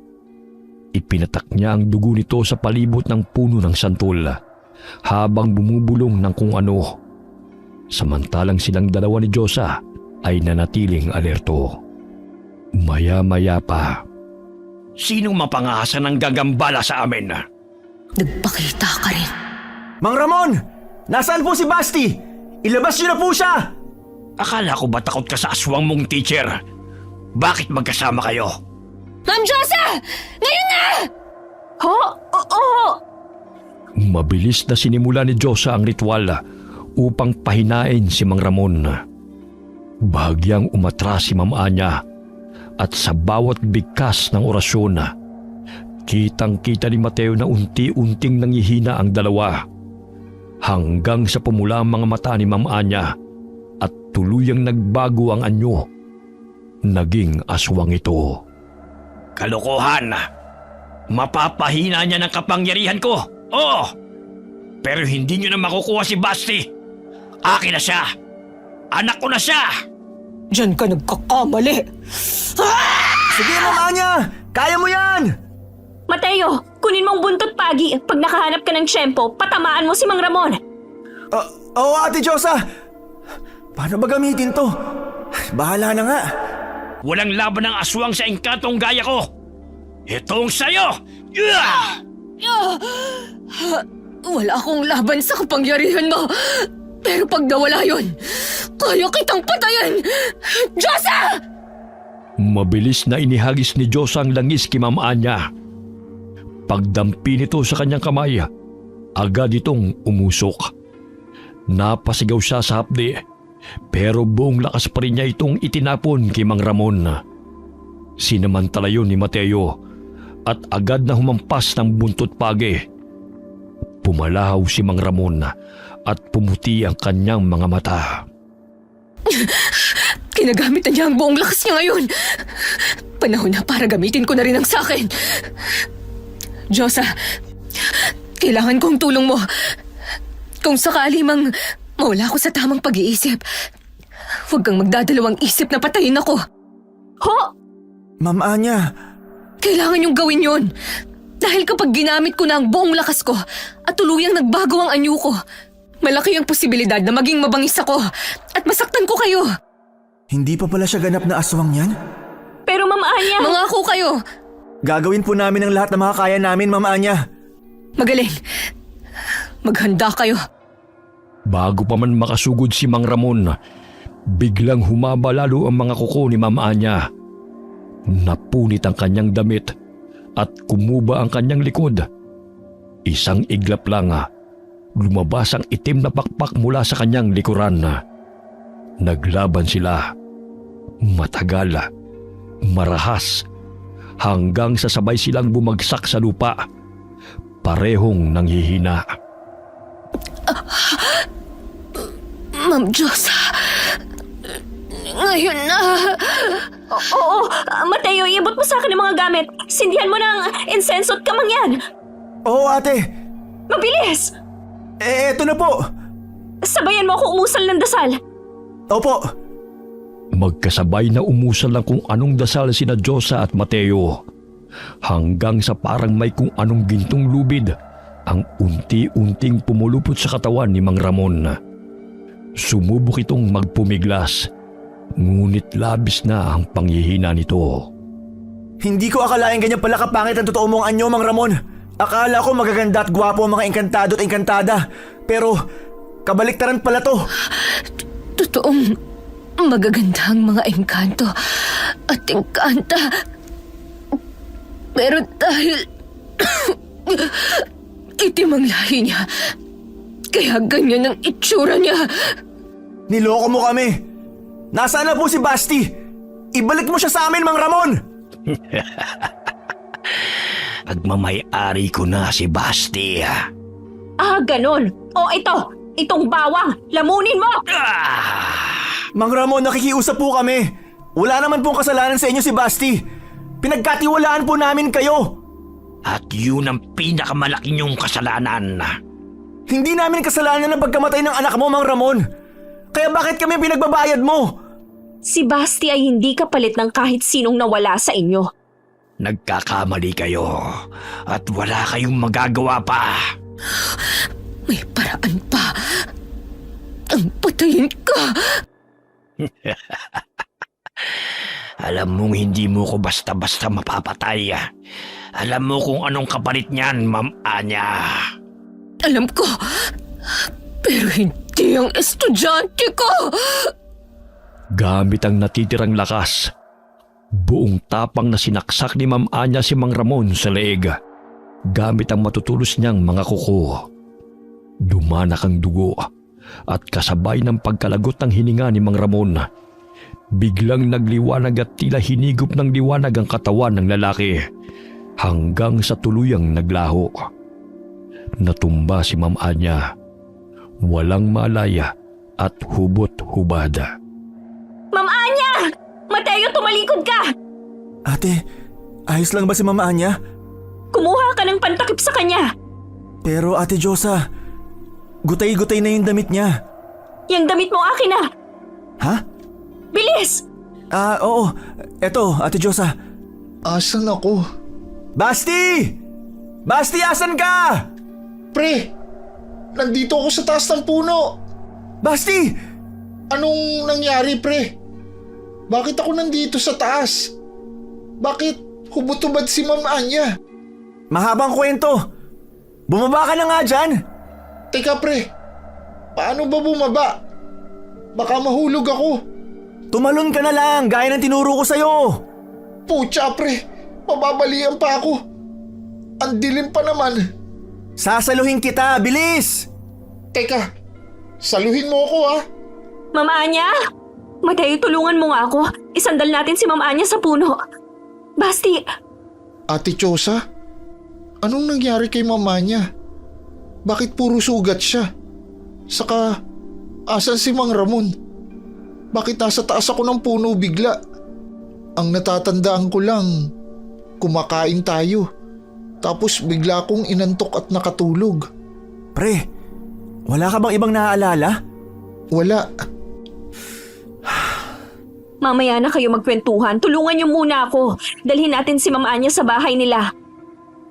Ipinatak niya ang dugo nito sa palibot ng puno ng santol habang bumubulong ng kung ano. Samantalang silang dalawa ni Diyosa ay nanatiling alerto. Maya-maya pa. Sinong mapangahasa ng gagambala sa amin? Nagpakita ka rin. Mang Ramon! Nasaan po si Basti? Ilabas niyo na po siya! Akala ko ba takot ka sa aswang mong teacher? Bakit magkasama kayo? Ma'am Diyosa! Ngayon na! Ho? Oo! Mabilis na sinimula ni Diyosa ang ritual upang pahinain si Mang Ramon. Bahagyang umatras si Ma'am Anya at sa bawat bigkas ng orasyon, kitang-kita ni Mateo na unti-unting nangihina ang dalawa hanggang sa pumula ang mga mata ni Ma'am Anya at tuluyang nagbago ang anyo. Naging aswang ito. Kalokohan! Mapapahina niya ng kapangyarihan ko! Oo! Pero hindi niyo na makukuha si Basti! Akin na siya! Anak ko na siya! Diyan ka nagkakamali. Sige, Ma'am Anya! Kaya mo yan! Mateo, kunin mong buntot pagi. Pag nakahanap ka ng tiyempo, patamaan mo si Mang Ramon. Oo, Ate Diyosa! Paano ba gamitin to? Bahala na nga. Walang laban ng aswang sa engkantong gaya ko! Itong sayo! Wala akong laban sa kapangyarihan mo. Pero pag nawala yun, kaya kitang patayin! Diyosa! Mabilis na inihagis ni Diyosa ang langis kay Ma'am Anya. Pagdampi nito sa kanyang kamay, agad itong umusok. Napasigaw siya sa hapdi, pero buong lakas pa rin niya itong itinapon kay Mang Ramon. Sinamantala yun ni Mateo at agad na humampas ng buntot pagi. Pumalahaw si Mang Ramon at pumuti ang kanyang mga mata. Kinagamit na niya ang buong lakas niya ngayon. Panahon na para gamitin ko na rin ang sakin. Diyosa, kailangan kong tulong mo. Kung sakali mang mawala ako sa tamang pag-iisip, huwag kang magdadalawang isip na patayin ako. Ho! Ma'am Anya, Kailangan yung gawin yon. Dahil kapag ginamit ko na ang buong lakas ko at tuluyang nagbago ang anyo ko, malaki ang posibilidad na maging mabangis ako at masaktan ko kayo. hindi pa pala siya ganap na aswang yan? Pero Ma'am Anya... Mangako kayo. Gagawin po namin ang lahat na makakaya namin, Ma'am Anya. Magaling. Maghanda kayo. Bago pa man makasugod si Mang Ramon, biglang humaba lalo ang mga kuko ni Ma'am Anya. Napunit ang kanyang damit at kumuba ang kanyang likod. Isang iglap lang, lumabas ang itim na pakpak mula sa kanyang likuran. Naglaban sila. Matagal, marahas, hanggang sa sabay silang bumagsak sa lupa. Parehong nanghihina. Ma'am Diyosa, ngayon na. Oo, Mateo, iabot mo sa akin ang mga gamit. Sindihan mo ng insenso at kamangyan. Oo, ate. Mabilis! Eto na po. Sabayan mo ako umusal ng dasal. Opo. Magkasabay na umusal lang kung anong dasal sina Diyosa at Mateo, hanggang sa parang may kung anong gintong lubid ang unti-unting pumulupot sa katawan ni Mang Ramon. Sumubok itong magpumiglas, ngunit labis na ang panghihina nito. Hindi ko akalain ganyan pala kapangit ang totoo mong anyo, Mang Ramon. Akala ko magaganda at gwapo ang mga engkantado at engkantada. Pero kabaliktaran pala to. Totoong magaganda ang mga engkanto at engkanta. Pero dahil itim ang lahi niya, kaya ganyan ang itsura niya. Niloko mo kami. Nasaan na po si Basti? Ibalik mo siya sa amin, Mang Ramon! Pagmamay-ari ko na si Basti. Ganun. O itong bawang, lamunin mo! Mang Ramon, nakikiusap po kami. Wala naman pong kasalanan sa inyo si Basti. Pinagkatiwalaan po namin kayo. At yun ang pinakamalaki niyong kasalanan. Hindi namin kasalanan ang pagkamatay ng anak mo, Mang Ramon. Kaya bakit kami pinagbabayad mo? Si Basti ay hindi kapalit ng kahit sinong nawala sa inyo. Nagkakamali kayo at wala kayong magagawa pa. May paraan pa. Ang patayin ka. Alam mong hindi mo ko basta-basta mapapatay. Alam mo kung anong kapalit niyan, Ma'am Anya. Alam ko. Pero hindi ang estudyante ko. Gamit ang natitirang lakas, buong tapang na sinaksak ni Ma'am Anya si Mang Ramon sa leeg, gamit ang matutulos niyang mga kuko. Dumanak ang dugo at kasabay ng pagkalagot ng hininga ni Mang Ramon, biglang nagliwanag at tila hinigop ng liwanag ang katawan ng lalaki hanggang sa tuluyang naglaho. Natumba si Ma'am Anya, walang malaya at hubot-hubad. Ma'am Anya! Mateo, tumalikod ka! Ate, ayos lang ba si Mama Anya? Kumuha ka ng pantakip sa kanya. Pero Ate Diyosa, gutay-gutay na yung damit niya. Yang damit mo akin na. Ha? Bilis! Oo. Eto, Ate Diyosa. Asan ako? Basti! Basti, asan ka? Pre! Nandito ako sa taas ng puno! Basti! Anong nangyari, pre? Bakit ako nandito sa taas? Bakit hubot-hubad si Ma'am Anya? Mahabang kwento. Bumaba ka na nga dyan. Teka, pre. Paano ba bumaba? Baka mahulog ako. Tumalon ka na lang, gaya ng tinuro ko sa'yo. Pucha, pre. Mababalian pa ako. Ang dilim pa naman. Sasaluhin kita, bilis! Teka, saluhin mo ako, ha? Ma'am Anya? Mateo, tulungan mo nga ako. Isandal natin si Ma'am Anya sa puno. Basti, Ate Chosa, anong nangyari kay mama niya? Bakit puro sugat siya? Saka, asan si Mang Ramon? Bakit nasa taas ako ng puno bigla? Ang natatandaan ko lang, kumakain tayo. Tapos bigla akong inantok at nakatulog. Pre, wala ka bang ibang naaalala? Wala. mamaya na kayo magkwentuhan. Tulungan niyo muna ako. Dalhin natin si Ma'am Anya sa bahay nila.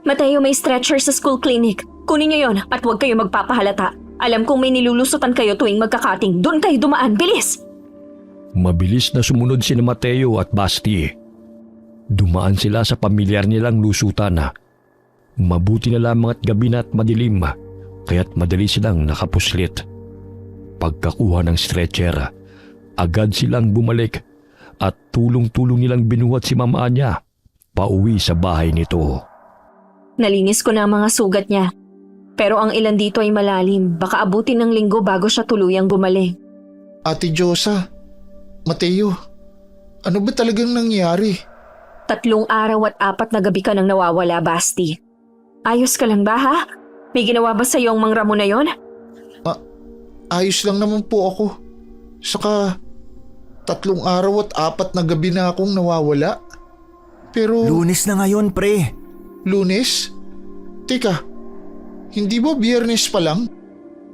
Mateo, may stretcher sa school clinic. Kunin niyo yon at huwag kayo magpapahalata. Alam kong may nilulusutan kayo tuwing magkakating. Doon kayo dumaan. Bilis! Mabilis na sumunod si Mateo at Basti. Dumaan sila sa pamilyar nilang lusutan. Mabuti na lamang at gabi na at madilim, kaya't madali silang nakapuslit. Pagkakuha ng stretcher, agad silang bumalik at tulong-tulong nilang binuhat si Ma'am Anya pauwi sa bahay nito. Nalinis ko na ang mga sugat niya. Pero ang ilan dito ay malalim. Baka abutin ng linggo bago siya tuluyang gumaling. Ate Josa, Mateo, ano ba talagang nangyari? 3 araw at 4 na gabi ka nang nawawala, Basti. Ayos ka lang ba, ha? May ginawa ba sa'yo ang Mang Ramon na yon? Ayos lang naman po ako. Saka 3 araw at 4 na gabi na akong nawawala. Pero Lunes na ngayon, pre. Lunes? Teka, hindi ba Biyernes pa lang?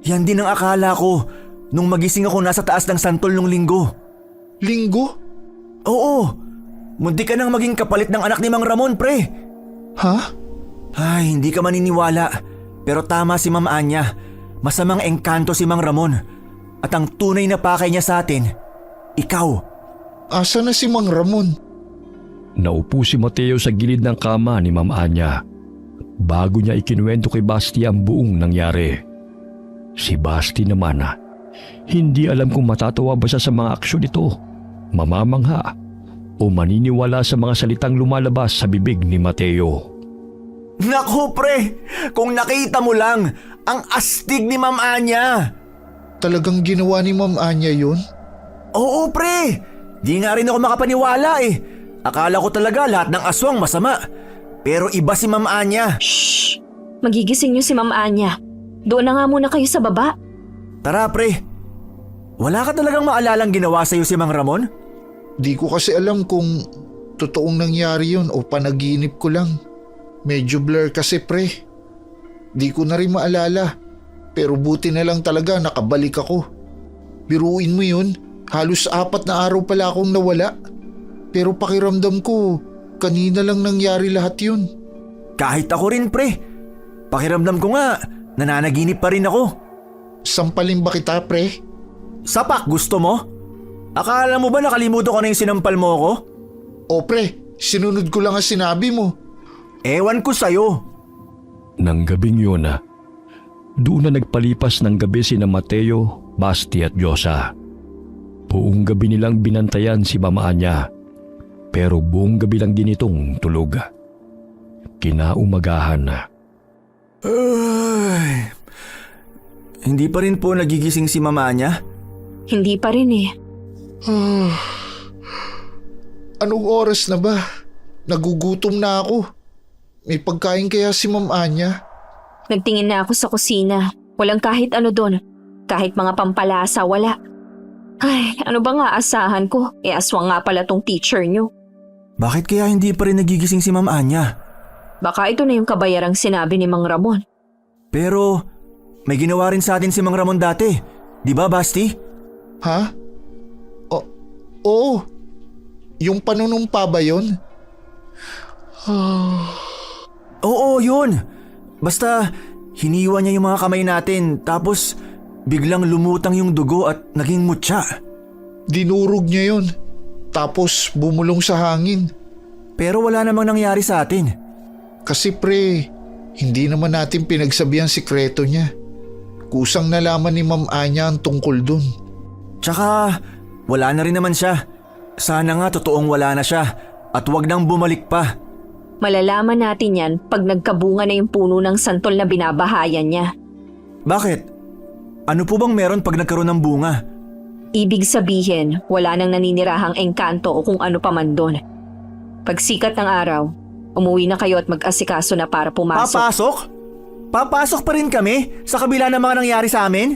Yan din ang akala ko nung magising ako nasa taas ng santol nung linggo. Linggo? Oo, munti ka nang maging kapalit ng anak ni Mang Ramon, pre. Ha? Ay, hindi ka maniniwala. Pero tama si Ma'am Anya. Masamang engkanto si Mang Ramon. At ang tunay na pakay niya sa atin, ikaw. Asa na si Mang Ramon? Naupo si Mateo sa gilid ng kama ni Ma'am Anya bago niya ikinuwento kay Basti ang buong nangyari. Si Basti naman, hindi alam kung matatawa ba siya sa mga aksyon nito, mamamangha o maniniwala sa mga salitang lumalabas sa bibig ni Mateo. Naku, pre! Kung nakita mo lang, ang astig ni Ma'am Anya! Talagang ginawa ni Ma'am Anya yun? Oo, pre! Di nga rin ako makapaniwala eh. Akala ko talaga lahat ng aswang masama. Pero iba si Ma'am Anya. Shh! Magigising niyo si Ma'am Anya. Doon na nga muna kayo sa baba. Tara, pre. Wala ka talagang maalalang ginawa sa'yo si Mang Ramon? Di ko kasi alam kung totoong nangyari yun o panaginip ko lang. Medyo blur kasi pre. Di ko na rin maalala. Pero buti na lang talaga nakabalik ako. Biruin mo yun, halos 4 na araw pala akong nawala. Pero pakiramdam ko, kanina lang nangyari lahat yun. Kahit ako rin, pre. Pakiramdam ko nga, nananaginip pa rin ako. Sampalin ba kita pre? Sapak, gusto mo? Akala mo ba nakalimutan ko na yung sinampal mo ako? O pre, sinunod ko lang ang sinabi mo. Ewan ko sa'yo. Nang gabing yun, doon na nagpalipas ng gabi sina Mateo, Basti at Josa. Buong gabi nilang binantayan si Mama Anya, pero buong gabi lang din itong tulog. Kinaumagahan, Ay, hindi pa rin po nagigising si Mama Anya? Hindi pa rin eh. Anong oras na ba? Nagugutom na ako. May pagkain kaya si Ma'am Anya? Nagtingin na ako sa kusina. Walang kahit ano doon. Kahit mga pampalasa, wala. Ay, ano ba nga asahan ko? Aswang nga pala tong teacher nyo. Bakit kaya hindi pa rin nagigising si Ma'am Anya? Baka ito na yung kabayarang sinabi ni Mang Ramon. Pero may ginawa rin sa atin si Mang Ramon dati. Di ba, Basti? Ha? Oo. Yung panunumpa ba yun? Oo, yun. Basta hiniwa niya yung mga kamay natin tapos biglang lumutang yung dugo at naging mutya. Dinurog niya yun. Tapos bumulong sa hangin. Pero wala namang nangyari sa atin. Kasi pre, hindi naman natin pinagsabihan sikreto niya. Kusang nalaman ni Ma'am Anya ang tungkol dun. Tsaka wala na rin naman siya. Sana nga totoong wala na siya at wag nang bumalik pa. Malalaman natin yan pag nagkabunga na yung puno ng santol na binabahayan niya. Bakit? Ano po bang meron pag nagkaroon ng bunga? Ibig sabihin, wala nang naninirahang engkanto o kung ano pa man doon. Pagsikat ng araw, umuwi na kayo at mag-asikaso na para pumasok. Papasok? Papasok pa rin kami sa kabila ng mga nangyari sa amin?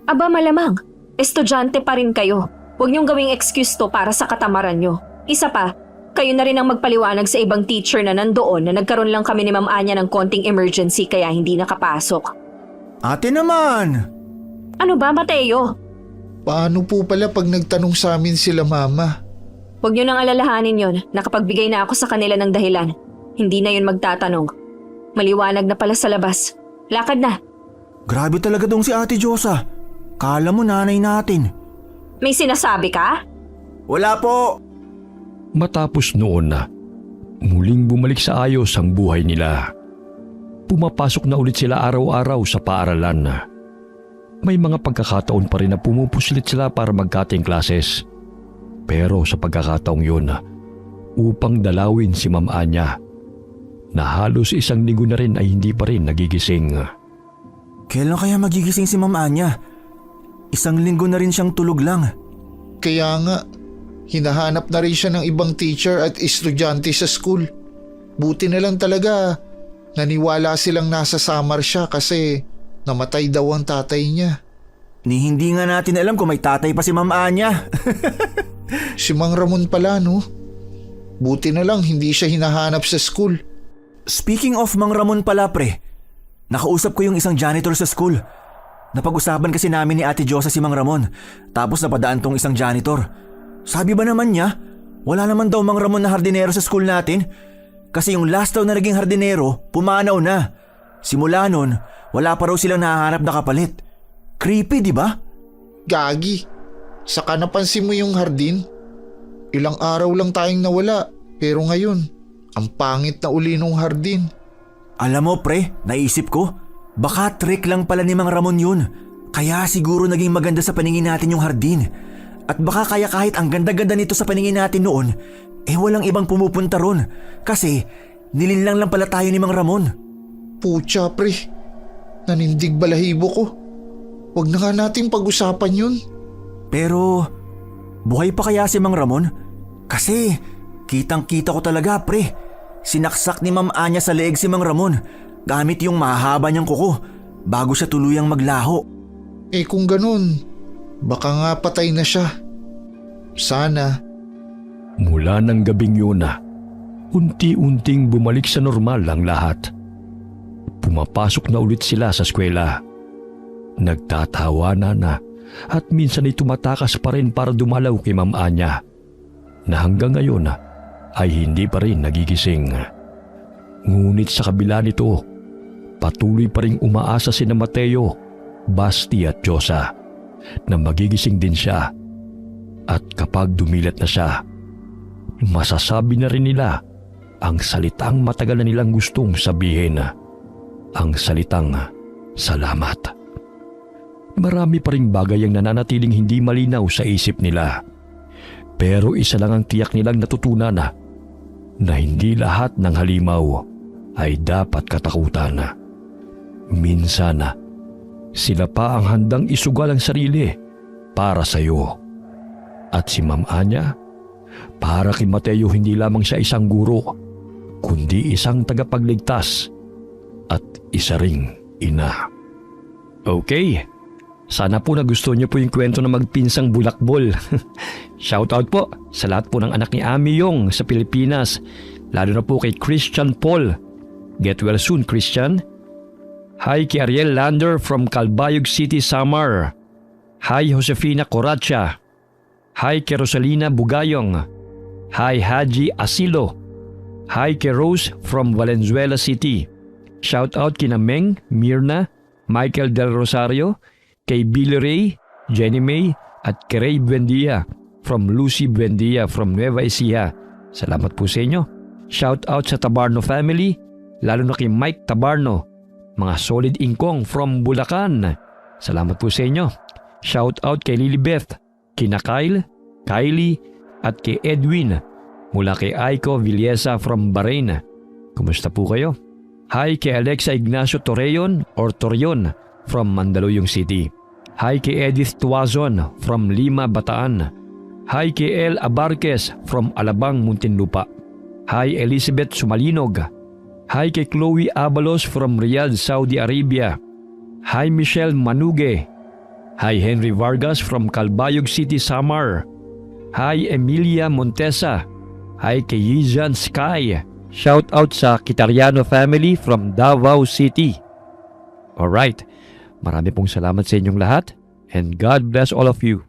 Aba malamang, estudyante pa rin kayo. Huwag niyong gawing excuse to para sa katamaran niyo. Isa pa, kayo na rin ang magpaliwanag sa ibang teacher na nandoon na nagkaroon lang kami ni Ma'am Anya ng konting emergency kaya hindi nakapasok. Ate naman! Ano ba, Mateo? Paano po pala pag nagtanong sa amin sila mama? Huwag niyo nang alalahanin yon. Nakapagbigay na ako sa kanila ng dahilan. Hindi na yun magtatanong. Maliwanag na pala sa labas. Lakad na. Grabe talaga dong si Ate Josa. Kala mo nanay natin. May sinasabi ka? Wala po! Matapos noon na, muling bumalik sa ayos ang buhay nila. Pumapasok na ulit sila araw-araw sa paaralan. May mga pagkakataon pa rin na pumupuslit sila para mag-cutting classes. Pero sa pagkakataong yun, upang dalawin si Ma'am Anya, na halos 1 linggo na rin ay hindi pa rin nagigising. Kailan kaya magigising si Ma'am Anya? 1 linggo na rin siyang tulog lang. Kaya nga, hinahanap na rin siya ng ibang teacher at estudyante sa school. Buti na lang talaga, naniwala silang nasa Samar siya kasi namatay daw ang tatay niya. Ni hindi nga natin alam kung may tatay pa si Ma'am Anya. Si Mang Ramon pala, no? Buti na lang hindi siya hinahanap sa school. Speaking of Mang Ramon pala pre, nakausap ko yung isang janitor sa school. Napag-usapan kasi namin ni Ate Josa si Mang Ramon, tapos napadaan tong isang janitor. Sabi ba naman niya, wala naman daw Mang Ramon na hardinero sa school natin? Kasi yung last daw na naging hardinero, pumanaw na. Simula nun, wala pa raw silang nahahanap na kapalit. Creepy, di ba? Gagi, saka napansin mo yung hardin? Ilang araw lang tayong nawala, pero ngayon, ang pangit na uli nung hardin. Alam mo pre, naisip ko, baka trick lang pala ni Mang Ramon yun. Kaya siguro naging maganda sa paningin natin yung hardin. At baka kaya kahit ang ganda-ganda nito sa paningin natin noon, walang ibang pumupunta ron. Kasi nilinlang lang pala tayo ni Mang Ramon. Pucha pre, nanindig balahibo ko. Huwag na nga natin pag-usapan yun. Pero buhay pa kaya si Mang Ramon? Kasi kitang-kita ko talaga pre. Sinaksak ni Ma'am Anya sa leeg si Mang Ramon gamit yung mahaba niyang kuko bago siya tuluyang maglaho. Kung ganun, baka nga patay na siya. Sana. Mula ng gabing yun na, unti-unting bumalik sa normal ang lahat. Pumapasok na ulit sila sa eskwela. Nagtatawanan na at minsan ay tumatakas pa rin para dumalaw kay Ma'am Anya na hanggang ngayon ay hindi pa rin nagigising. Ngunit sa kabila nito, patuloy pa rin umaasa sina Mateo, Basti at Josa na magigising din siya. At kapag dumilat na siya, masasabi na rin nila ang salitang matagal na nilang gustong sabihin, ang salitang salamat. Marami pa ring bagay ang nananatiling hindi malinaw sa isip nila. Pero isa lang ang tiyak nilang natutunan na hindi lahat ng halimaw ay dapat katakutan. Minsan, sila pa ang handang isugal ang sarili para sa iyo. At si Ma'am Anya, para kay Mateo hindi lamang siya isang guro, kundi isang tagapagligtas at isa ring ina. Okay. Sana po nagustuhan niyo po yung kwento na magpinsang bulakbol. Shoutout po sa lahat po ng anak ni Ami Yong sa Pilipinas, lalo na po kay Christian Paul. Get well soon, Christian. Hi kay Ariel Lander from Calbayog City, Samar. Hi Josefina Coracha. Hi kay Rosalina Bugayong. Hi Haji Asilo. Hi kay Rose from Valenzuela City. Shoutout kina Meng, Mirna, Michael Del Rosario, kay Billy Ray, Jenny May at kay Ray Buendia from Lucy Buendia from Nueva Ecija. Salamat po sa inyo. Shout out sa Tabarno family, lalo na kay Mike Tabarno, mga solid ingkong from Bulacan. Salamat po sa inyo. Shout out kay Lilibeth, kina Kyle, Kylie at kay Edwin mula kay Aiko Villesa from Bahrain. Kumusta po kayo? Hi kay Alexa Ignacio Torreon or Torion from Mandaluyong City. Hi kay Edith Tuazon from Lima, Bataan. Hi kay El Abarquez from Alabang, Muntinlupa. Hi Elizabeth Sumalinog. Hi kay Chloe Abalos from Riyadh, Saudi Arabia. Hi Michelle Manuge. Hi Henry Vargas from Calbayog City, Samar. Hi Emilia Montesa. Hi kay Yizan Sky. Shout out sa Kitariano family from Davao City. Alright, marami pong salamat sa inyong lahat and God bless all of you.